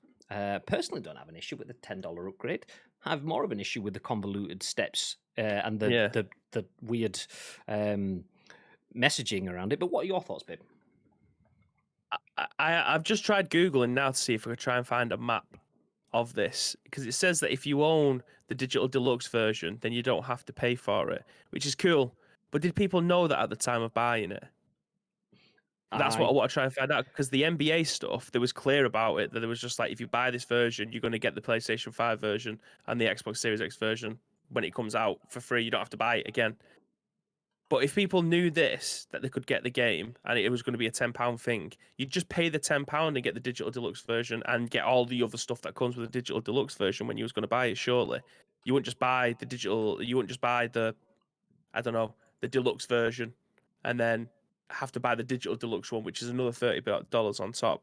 Personally, don't have an issue with the $10 upgrade. I have more of an issue with the convoluted steps and the weird messaging around it. But what are your thoughts, babe? I've just tried Googling now to see if I could try and find a map of this, because it says that if you own the digital deluxe version, then you don't have to pay for it, which is cool. But did people know that at the time of buying it? That's what I want to try and find out, because the NBA stuff, there was clear about it, that it was just like, if you buy this version, you're going to get the PlayStation 5 version and the Xbox Series X version when it comes out for free. You don't have to buy it again. But if people knew this, that they could get the game and it was going to be a £10 thing, you'd just pay the £10 and get the digital deluxe version and get all the other stuff that comes with the digital deluxe version when you was going to buy it, surely. You wouldn't just buy the digital, you wouldn't just buy the, I don't know, the deluxe version and then have to buy the digital deluxe one, which is another $30 on top.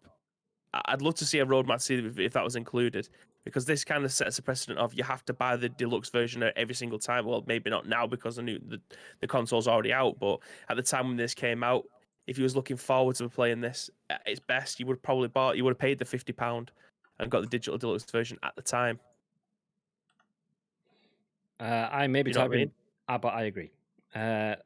I'd love to see a roadmap to see if that was included, because this kind of sets a precedent of you have to buy the deluxe version every single time. Well, maybe not now because the console's already out, but at the time when this came out, if you was looking forward to playing this, at its best, you would have paid the £50 and got the digital deluxe version at the time. I may be typing, but I agree. There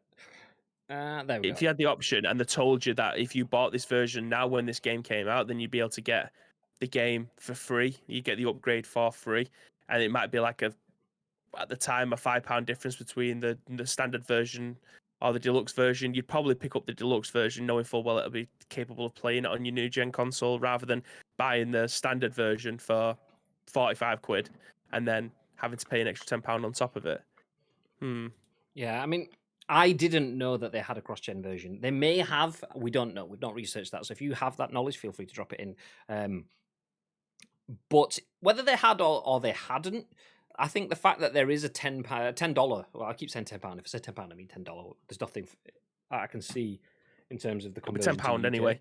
we go. If you had the option and they told you that if you bought this version now when this game came out, then you'd be able to get the game for free. You get the upgrade for free, and it might be like at the time, a £5 difference between the standard version or the deluxe version. You'd probably pick up the deluxe version, knowing full well it'll be capable of playing it on your new gen console, rather than buying the standard version for £45 and then having to pay an extra £10 on top of it. Yeah, I mean, I didn't know that they had a cross-gen version. They may have. We don't know. We've not researched that. So if you have that knowledge, feel free to drop it in. But whether they had or they hadn't, I think the fact that there is a $10. Well, I keep saying £10. If I say £10, I mean $10. There's nothing I can see in terms of the conversion. £10 anyway.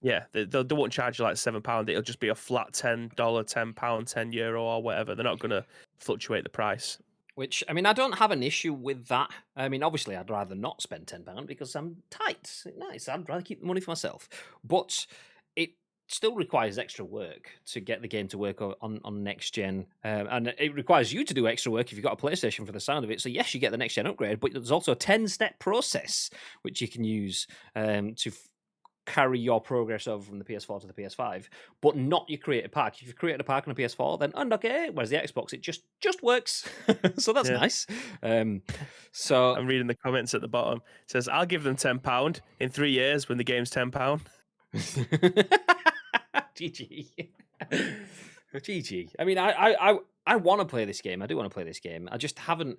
Yeah, they won't charge you like £7. It'll just be a flat £10, £10, €10 or whatever. They're not going to fluctuate the price. Which, I mean, I don't have an issue with that. I mean, obviously, I'd rather not spend £10 because I'm tight. Nice. I'd rather keep the money for myself. But still requires extra work to get the game to work on next gen, and it requires you to do extra work if you've got a PlayStation for the sound of it. So yes, you get the next gen upgrade, but there's also a 10-step process which you can use to carry your progress over from the PS4 to the PS5, but not your creative pack. If you've created a pack on a PS4, then okay. Whereas the Xbox, it just works. So that's nice. So I'm reading the comments at the bottom. It says, "I'll give them £10 in 3 years when the game's £10." GG. GG. I mean, I want to play this game. I do want to play this game. I just haven't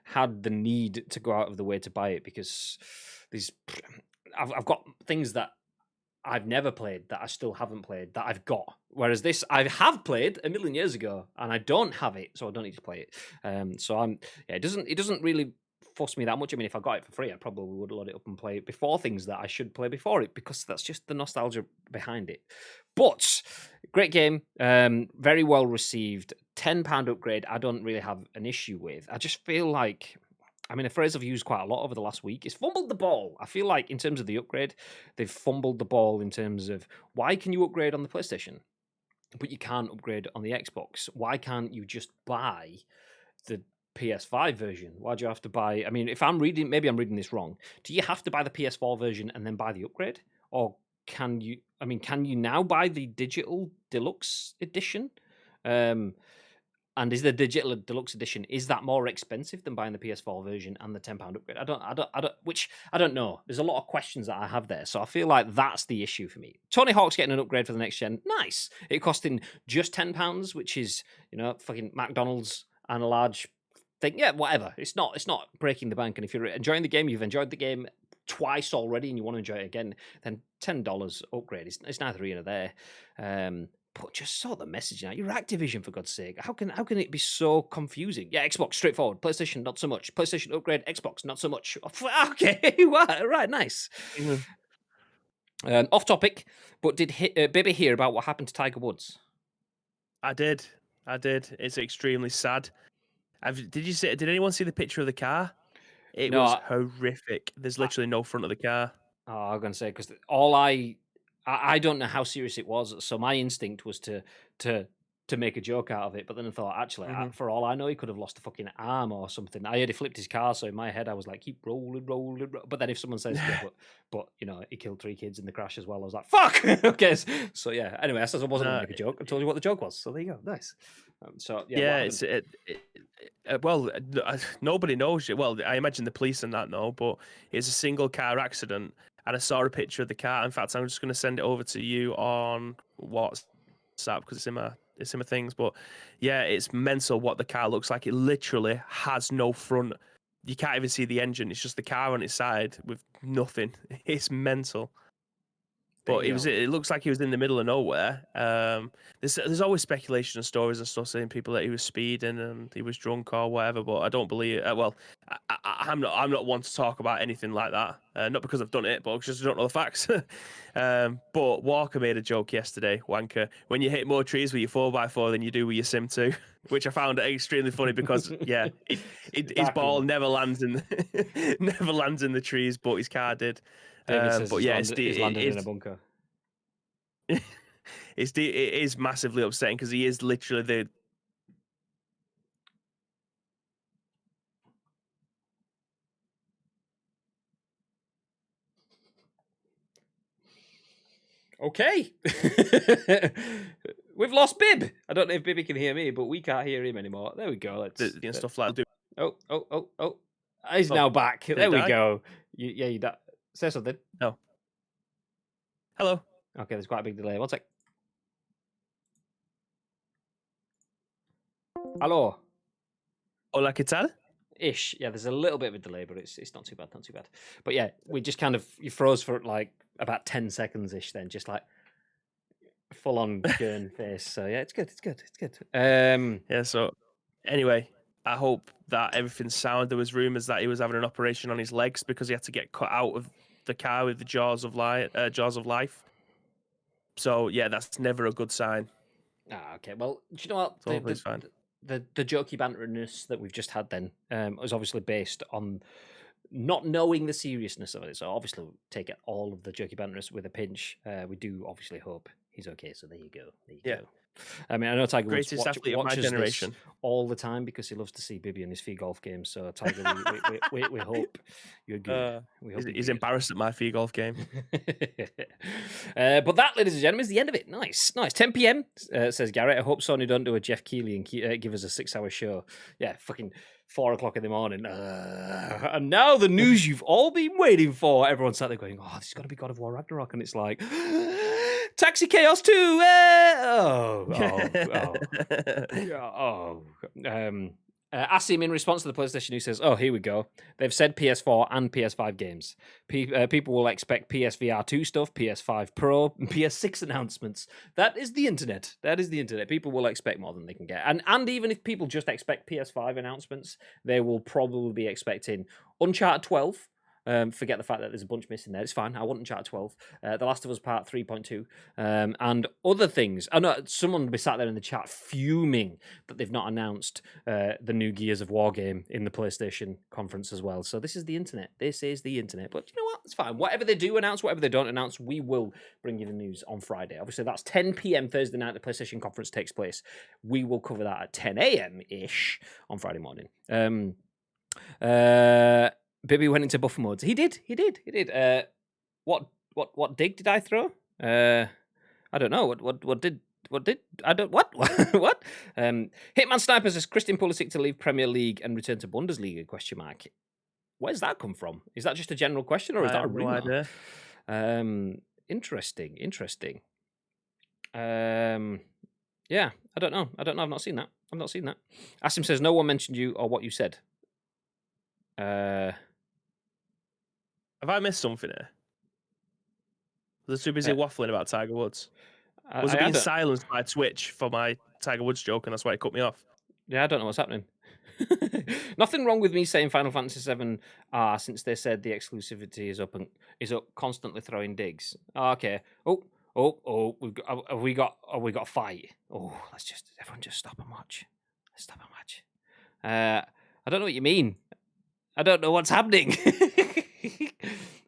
had the need to go out of the way to buy it because I've got things that I've never played that I still haven't played that I've got. Whereas this I have played a million years ago and I don't have it, so I don't need to play it. So it doesn't really fuss me that much. I mean, if I got it for free, I probably would load it up and play it before things that I should play before it because that's just the nostalgia behind it. But great game, very well received. £10 upgrade, I don't really have an issue with. I just feel like, I mean, a phrase I've used quite a lot over the last week is fumbled the ball. I feel like in terms of the upgrade, they've fumbled the ball in terms of why can you upgrade on the PlayStation, but you can't upgrade on the Xbox? Why can't you just buy the PS5 version? Why do you have to buy? I mean, maybe I'm reading this wrong. Do you have to buy the PS4 version and then buy the upgrade? Or can you now buy the digital deluxe edition? And is the digital deluxe edition, is that more expensive than buying the PS4 version and the £10 upgrade? I don't know. There's a lot of questions that I have there. So I feel like that's the issue for me. Tony Hawk's getting an upgrade for the next gen. Nice. It costing just £10, which is, fucking McDonald's and a large thing. Yeah, whatever. It's not breaking the bank. And if you're enjoying the game, you've enjoyed the game twice already and you want to enjoy it again, then $10 upgrade. It's neither here nor there. But just saw the message now. You're Activision, for God's sake. How can it be so confusing? Yeah, Xbox, straightforward. PlayStation, not so much. PlayStation upgrade, Xbox, not so much. Okay, right, nice. Off topic, but did Bibby hear about what happened to Tiger Woods? I did. It's extremely sad. Did anyone see the picture of the car? It was horrific. There's literally no front of the car. Oh, I'm going to say, because I don't know how serious it was, so my instinct was to make a joke out of it, but then I thought, actually, for all I know, he could have lost a fucking arm or something. I heard he flipped his car, so in my head, I was like, keep rolling. But then if someone says, yeah, but he killed 3 kids in the crash as well, I was like, fuck! Okay, so yeah, anyway, I said I wasn't going to make a joke. I told you what the joke was, so there you go, nice. Well, nobody knows. Well, I imagine the police and that know, but it's a single car accident, and I saw a picture of the car. In fact, I'm just going to send it over to you on WhatsApp because it's in my things. But yeah, it's mental what the car looks like. It literally has no front. You can't even see the engine. It's just the car on its side with nothing. It's mental. But it looks like he was in the middle of nowhere. There's always speculation and stories and stuff saying people that he was speeding and he was drunk or whatever. But I don't believe it. Well, I'm not one to talk about anything like that. Not because I've done it, but because I don't know the facts. But Walker made a joke yesterday, wanker. When you hit more trees with your 4x4 than you do with your Sim 2, which I found extremely funny because his ball never lands in the trees, but his car did. David says he's landed in a bunker. It is massively upsetting because he is literally the. Okay. We've lost Bib. I don't know if Bibby can hear me, but we can't hear him anymore. There we go. Stuff like that. Oh. He's now back. There we go. You say something. No. Hello. Okay, there's quite a big delay. One sec. Hello. Hola, ¿qué tal? Ish. Yeah, there's a little bit of a delay, but it's not too bad. But yeah, we just kind of, you froze for like about 10 seconds ish then, just like full on gurn face. So yeah, it's good. Yeah, so anyway, I hope that everything's sound. There was rumours that he was having an operation on his legs because he had to get cut out of the car with the jaws of life. So yeah, that's never a good sign. Okay. Well, do you know what? The jokey banteriness that we've just had then was obviously based on not knowing the seriousness of it. So obviously we'll take all of the jokey banteriness with a pinch. We do obviously hope He's okay. So there you go. There you Yeah. go. I mean, I know Tiger Woods Greatest athlete of my watches this generation. all the time because he loves to see Bibby in his free golf games. So Tiger, we hope you're good. We hope He's embarrassed at my free golf game. But that, ladies and gentlemen, is the end of it. Nice. 10 p.m. Says Garrett. I hope Sony don't do a Jeff Keighley and give us a 6-hour show. Yeah, fucking 4 o'clock in the morning. And now the news you've all been waiting for. Everyone's sat there going, "Oh, this is got to be God of War Ragnarok," and it's like, Taxi Chaos 2. Asim, in response to the PlayStation News, says, "Oh, here we go. They've said PS4 and PS5 games. People will expect PSVR 2 stuff, PS5 Pro, and PS6 announcements. That is the internet. People will expect more than they can get. And even if people just expect PS5 announcements, they will probably be expecting Uncharted 12. Forget the fact that there's a bunch missing there. It's fine. I want Uncharted 12. The Last of Us Part 3.2. And other things. I know someone will be sat there in the chat fuming that they've not announced the new Gears of War game in the PlayStation conference as well. So this is the internet. This is the internet. But you know what? It's fine. Whatever they do announce, whatever they don't announce, we will bring you the news on Friday. Obviously, that's 10 p.m. Thursday night. The PlayStation conference takes place. We will cover that at 10 a.m.-ish on Friday morning. Bibby went into buffer modes. He did. What dig did I throw? I don't know. What did I don't what? Hitman Sniper says Christian Pulisic to leave Premier League and return to Bundesliga? Question mark. Where's that come from? Is that just a general question or is that a rumor? Interesting. Yeah, I don't know. I've not seen that. Asim says no one mentioned you or what you said. Have I missed something here? Was I too busy waffling about Tiger Woods? Was it being silenced by Twitch for my Tiger Woods joke, and that's why it cut me off? Yeah, I don't know what's happening. Nothing wrong with me saying Final Fantasy VII since they said the exclusivity is up constantly throwing digs. Okay. Have we got a fight? Oh, everyone just stop and watch. Let's stop and watch. I don't know what you mean. I don't know what's happening.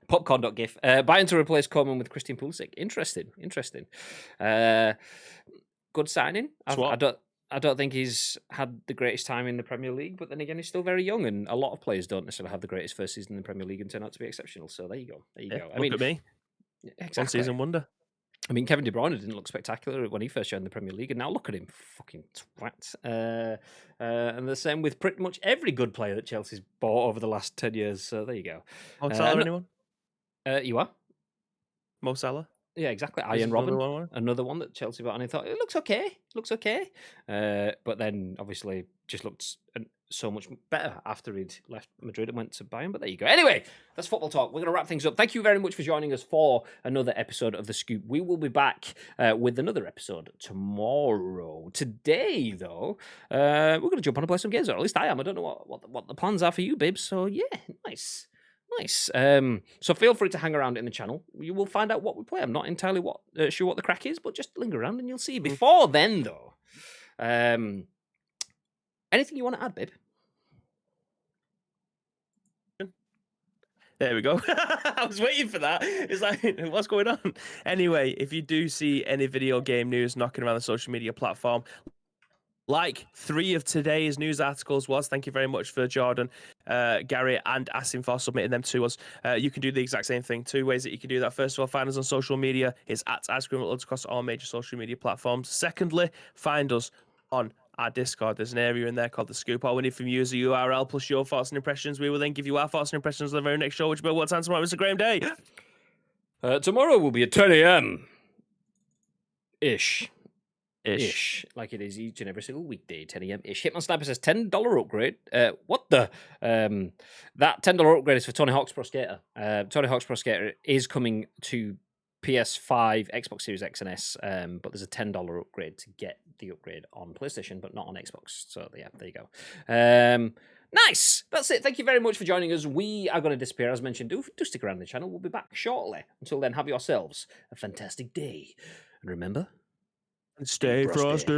Popcorn.gif. Buying to replace Coleman with Christian Pulisic. Interesting. Good signing. I don't think he's had the greatest time in the Premier League, but then again, he's still very young, and a lot of players don't necessarily have the greatest first season in the Premier League and turn out to be exceptional. So there you go. Look at me. Exactly. One season wonder. I mean, Kevin De Bruyne didn't look spectacular when he first joined the Premier League, and now look at him, fucking twat. And the same with pretty much every good player that Chelsea's bought over the last 10 years. So there you go. Mo Salah, anyone? You are? Mo Salah? Yeah, exactly. Iron Robin, another one that Chelsea bought, and I thought it looks okay. But then obviously just looked so much better after he'd left Madrid and went to Bayern. But there you go. Anyway, that's football talk. We're going to wrap things up. Thank you very much for joining us for another episode of The Scoop. We will be back with another episode tomorrow. Today, though, we're going to jump on and play some games, or at least I am. I don't know what the plans are for you, Bibs. So yeah, nice. So feel free to hang around in the channel. You will find out what we play. I'm not entirely sure what the crack is, but just linger around and you'll see. Before then, though, anything you want to add, Bib? There we go. I was waiting for that. It's like, what's going on? Anyway, if you do see any video game news knocking around the social media platform, like 3 of today's news articles was, thank you very much for Jordan, Gary, and Asim for submitting them to us. You can do the exact same thing. 2 ways that you can do that. First of all, find us on social media. It's at Ice Cream Uploads across all major social media platforms. Secondly, find us on our Discord. There's an area in there called The Scoop. All we need from you is a URL plus your thoughts and impressions. We will then give you our thoughts and impressions on the very next show, which will be what time tomorrow? It's a great day. Tomorrow will be at 10 a.m. Ish. Like it is each and every single weekday, 10 a.m. ish. Hitman Sniper says $10 upgrade. What the? That $10 upgrade is for Tony Hawk's Pro Skater. Tony Hawk's Pro Skater is coming to PS5, Xbox Series X and S, but there's a $10 upgrade to get the upgrade on PlayStation, but not on Xbox. So yeah, there you go. Nice. That's it. Thank you very much for joining us. We are going to disappear, as mentioned. Do stick around the channel. We'll be back shortly. Until then, have yourselves a fantastic day. And remember, stay frosty.